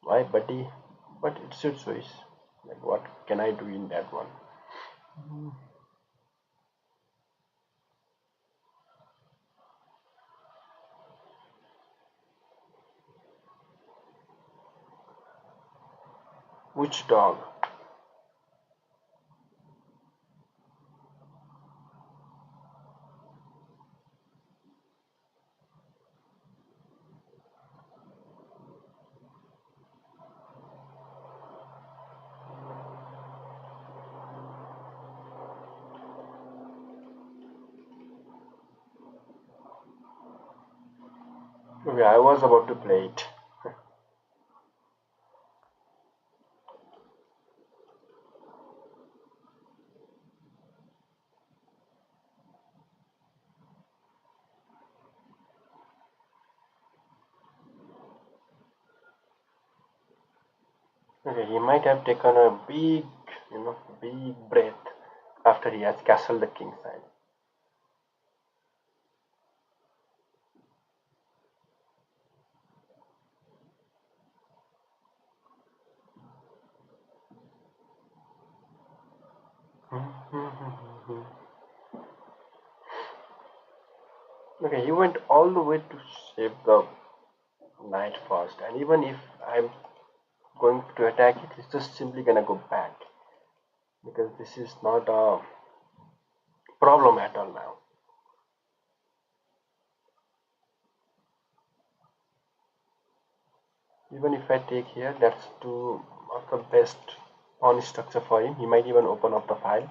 Why, buddy? But it's your choice. Like, what can I do in that one? Which dog? Okay, I was about to play it. Okay, he might have taken a big, big breath after he has castled the king side. Okay, he went all the way to save the knight first, and even if I'm going to attack it, it's just simply gonna go back because this is not a problem at all now. Even if I take here, that's too not the best pawn structure for him. He might even open up the file.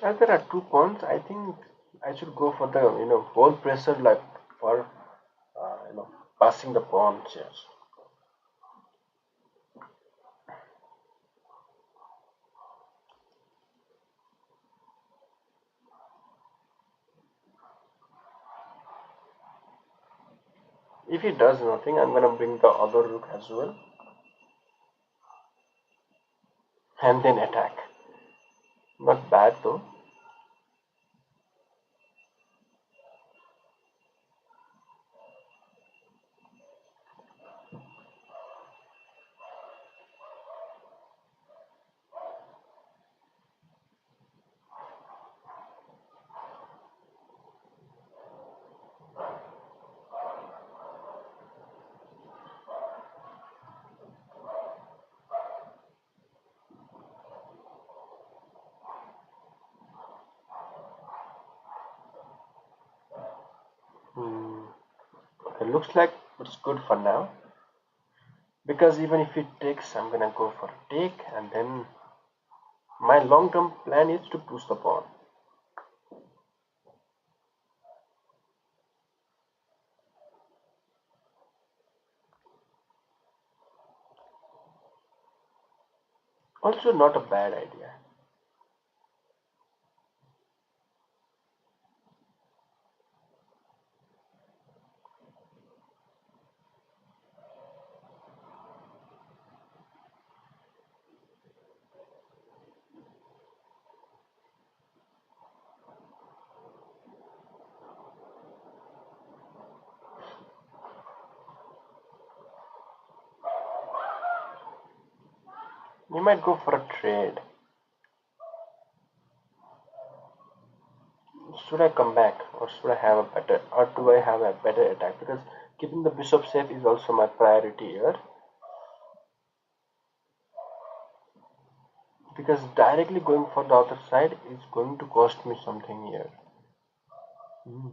As there are 2 pawns, I think I should go for the whole pressure, like for passing the pawns. Yes. If he does nothing, I'm gonna bring the other rook as well, and then attack. Not bad though. Hmm. It looks like it's good for now, because even if it takes, I'm gonna go for a take, and then my long-term plan is to push the pawn. Also, not a bad idea. You might go for a trade. Should I come back, or should I have a better, or do I have a better attack? Because keeping the bishop safe is also my priority here. Because directly going for the other side is going to cost me something here. Hmm.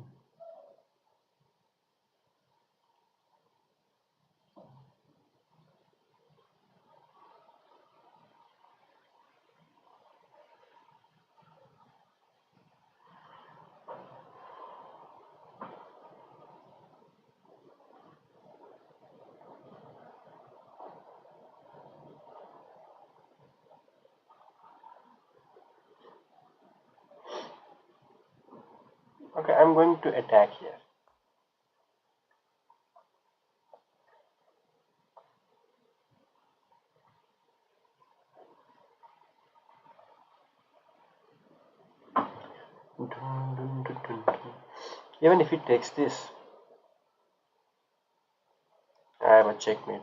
Okay, I'm going to attack here. Even if it takes this, I have a checkmate.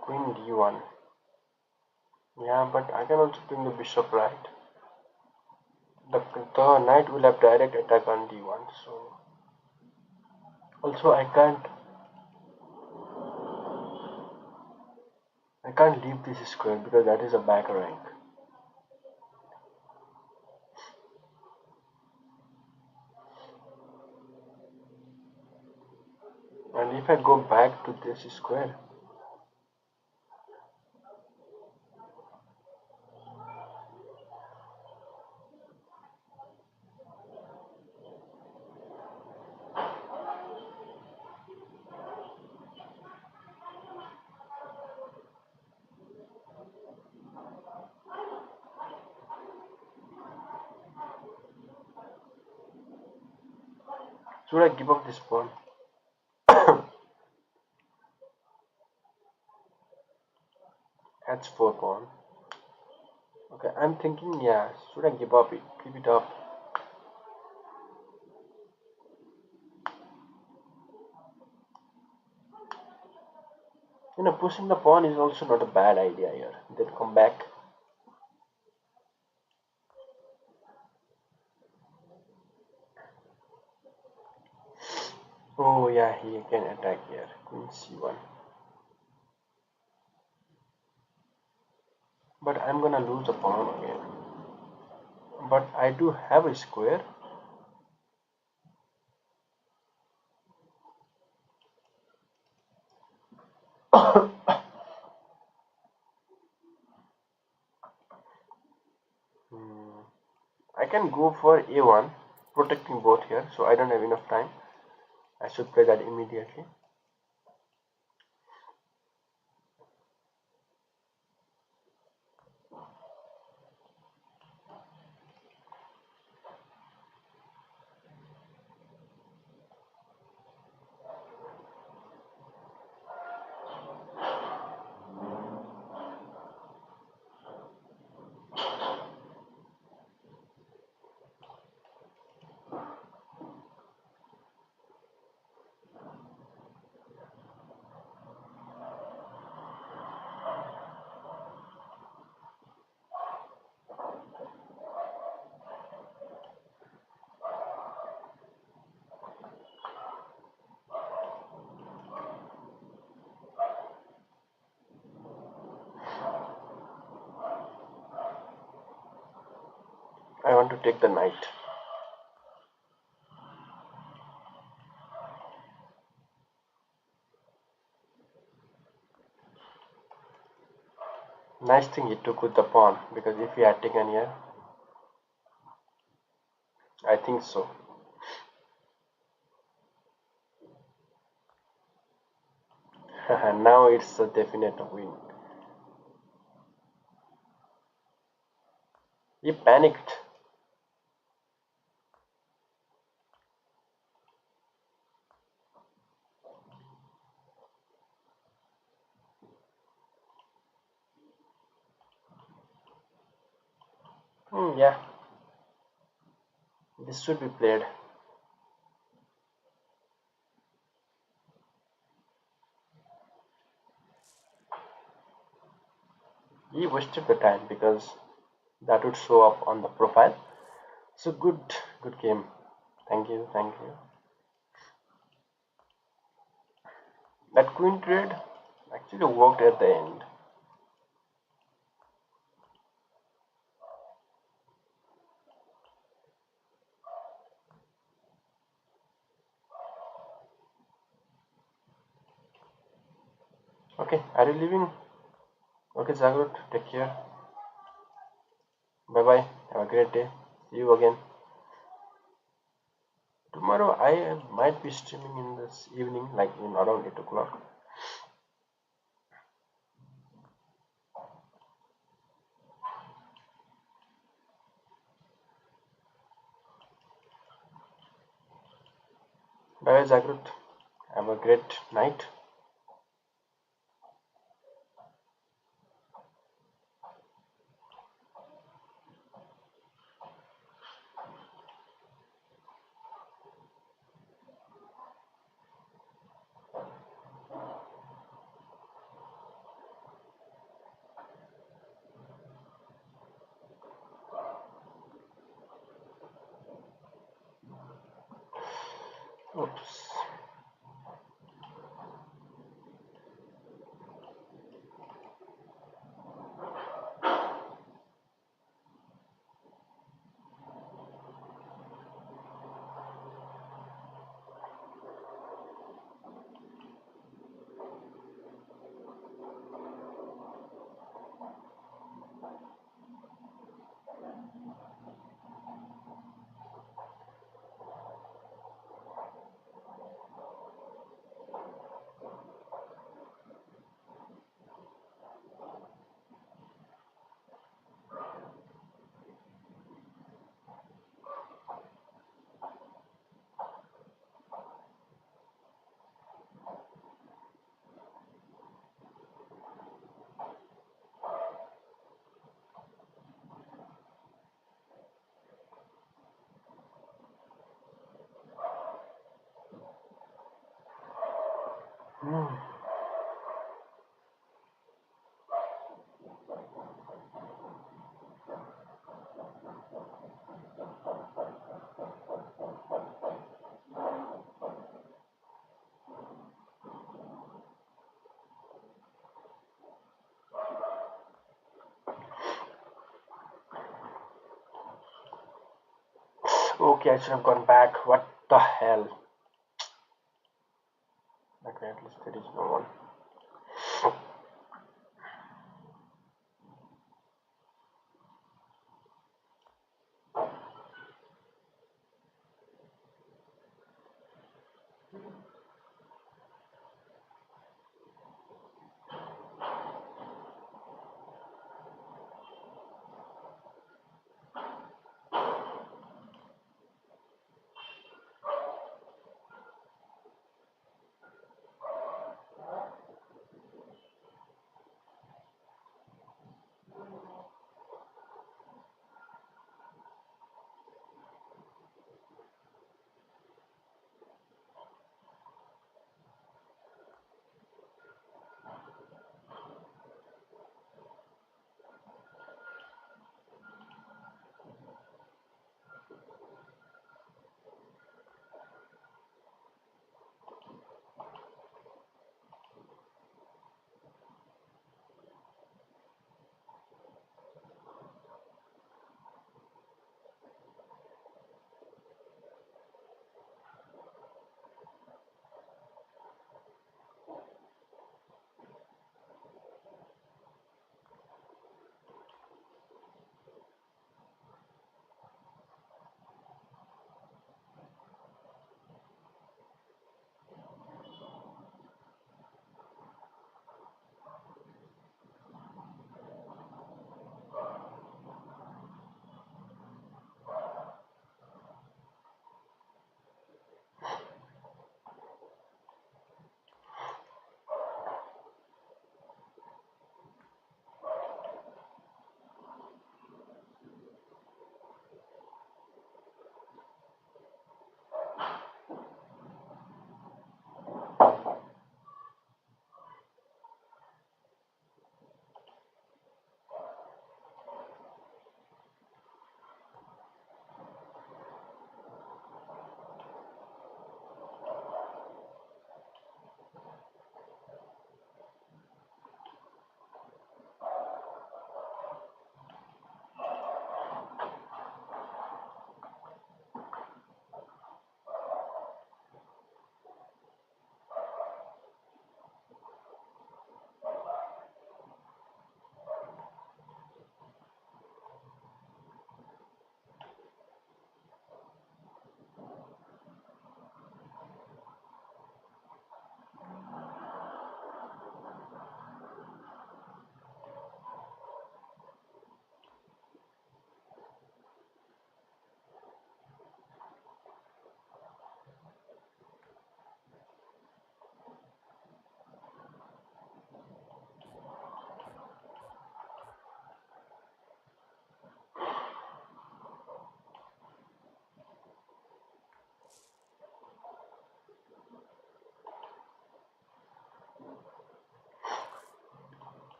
Queen d1. Yeah, but I can also bring the bishop right. The knight will have direct attack on d1, so also I can't leave this square because that is a back rank. And if I go back to this square, Should I give up this pawn? H4 pawn. Okay, I'm thinking, yeah, should I give up it? Keep it up. Pushing the pawn is also not a bad idea here. Then come back. Oh yeah, he can attack here. Queen c1. But I'm gonna lose the pawn again. But I do have a square. I can go for a1, protecting both here, so I don't have enough time. I should play that immediately. I want to take the knight. Nice thing he took with the pawn, because if he had taken here, I think so. Now it's a definite win. He panicked. Yeah, this should be played. He wasted the time because that would show up on the profile. So good game. Thank you, thank you. That queen trade actually worked at the end. Okay, are you leaving? Okay, Zagrut, take care. Bye bye. Have a great day. See you again. Tomorrow I might be streaming in this evening, like in around 8 o'clock. Bye bye, Zagrut. Have a great night. Oops. Hmm. Okay, I should have gone back. What the hell? Okay, at least there is no one.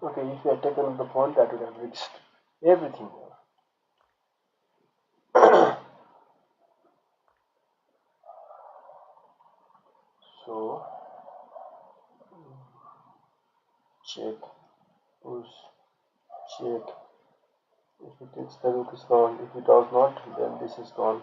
Okay, if you had taken the point, that would have reached everything. check, push, check. If it takes, the rook is gone. If it does not, then this is gone.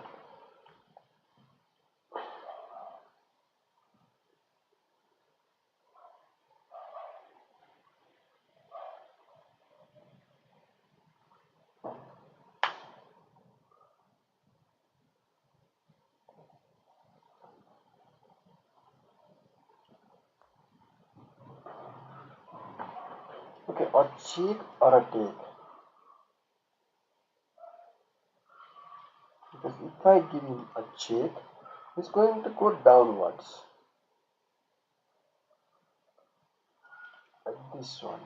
Okay, a check or a take. Because if I give him a check, it's going to go downwards. Like this one.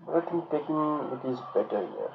But I think taking it is better here.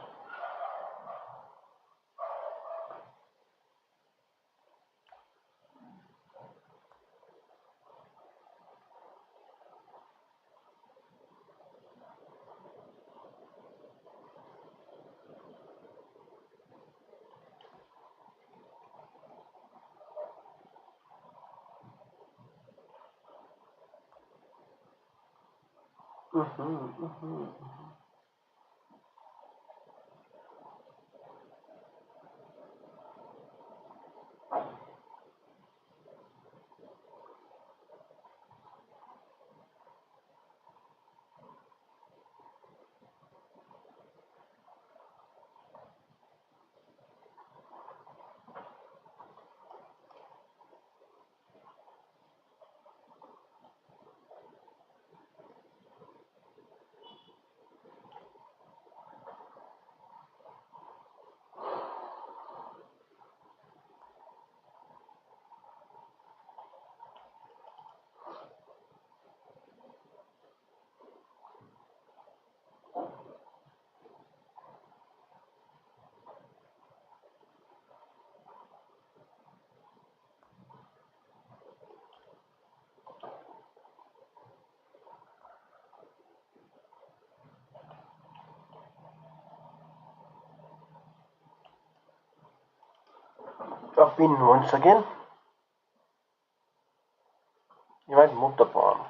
A pin once again. You might move the pawn.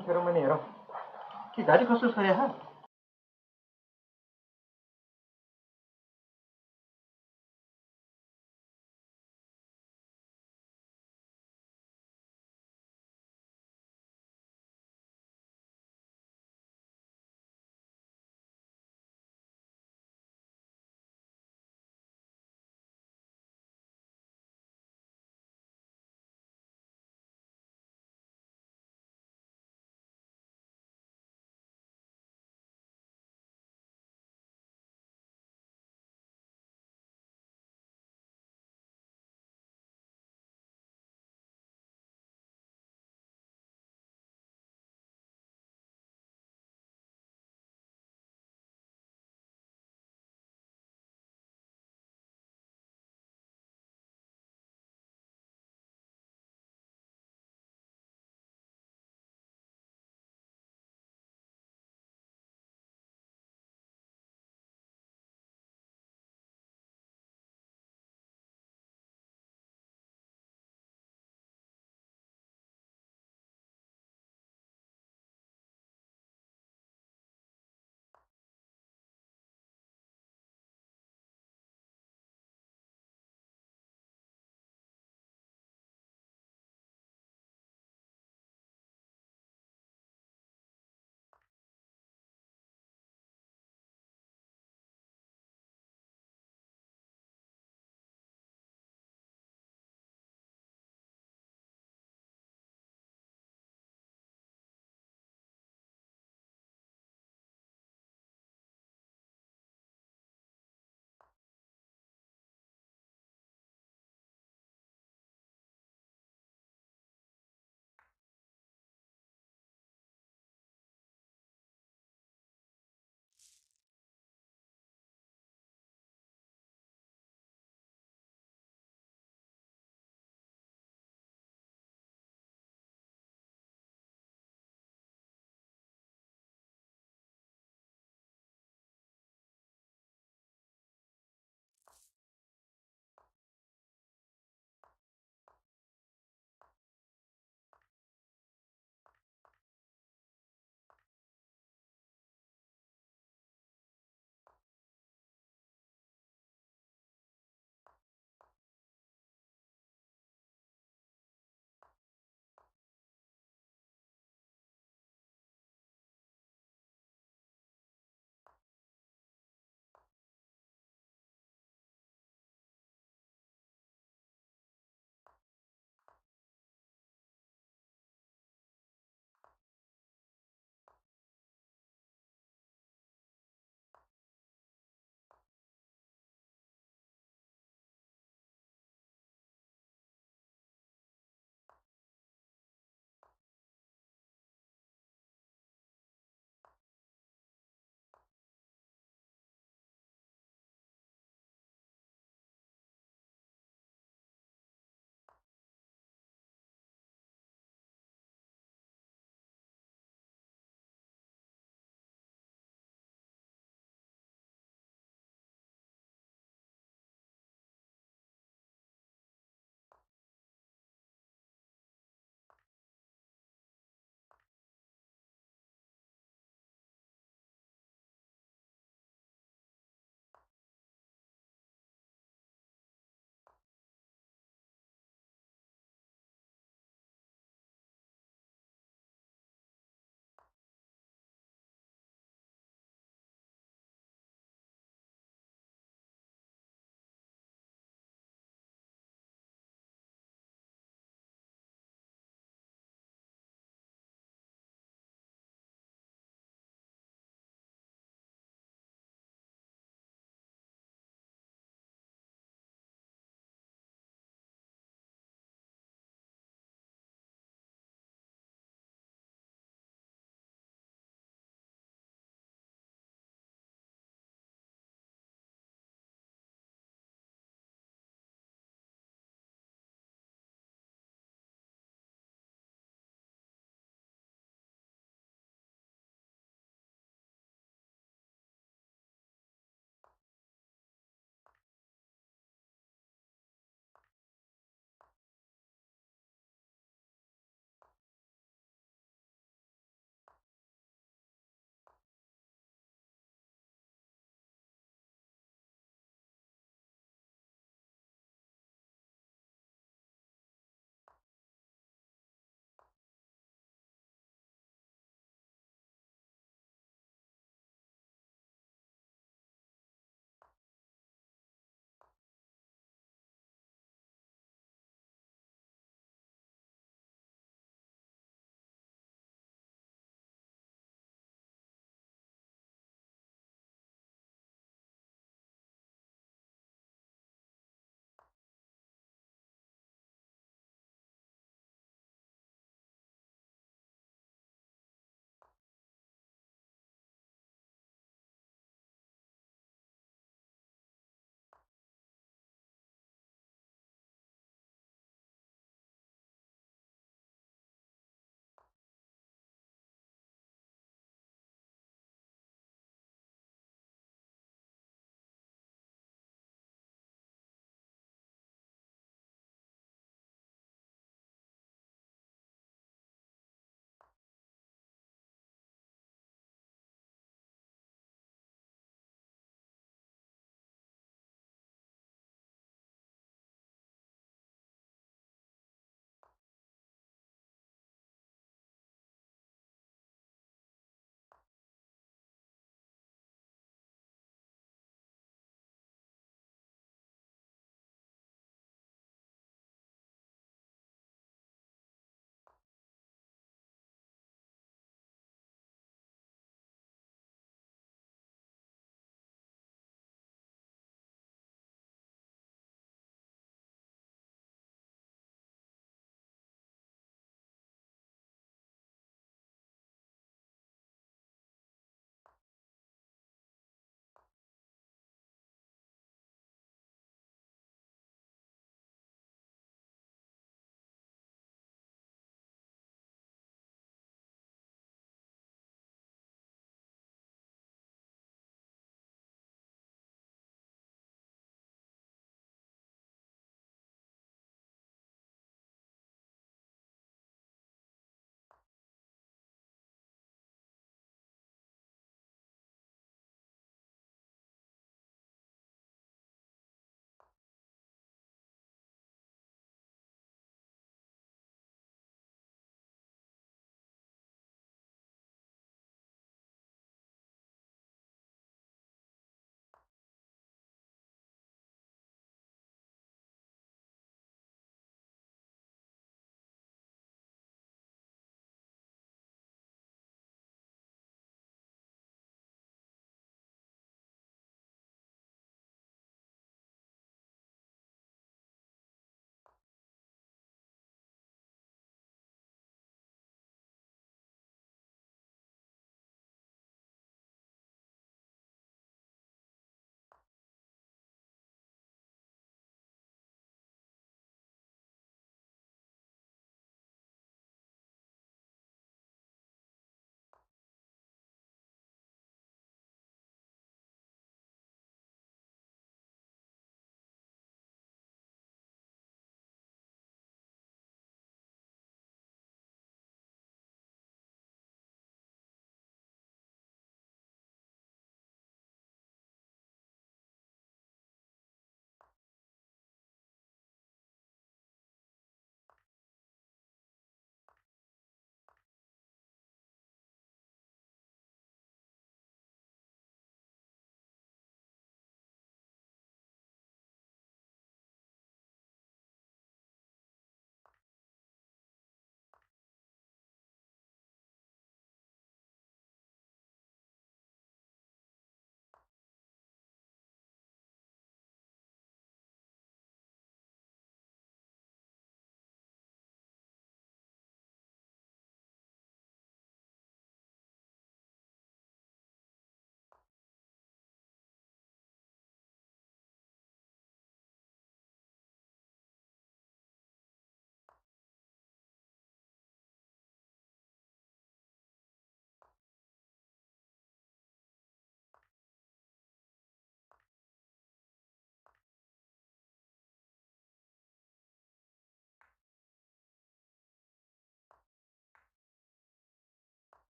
Kher मैले हेरौँ के घाँटी कसो छ यहाँ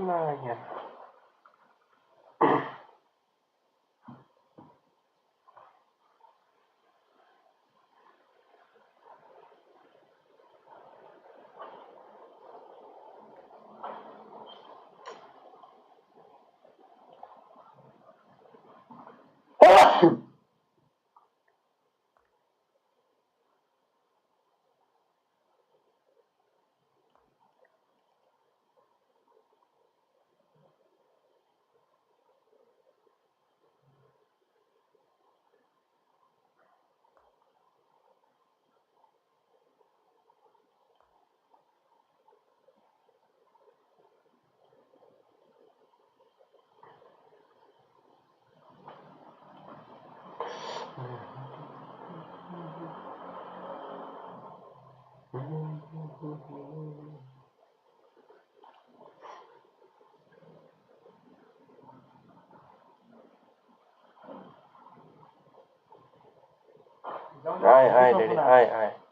lion. Aye, aye, daddy, aye, aye.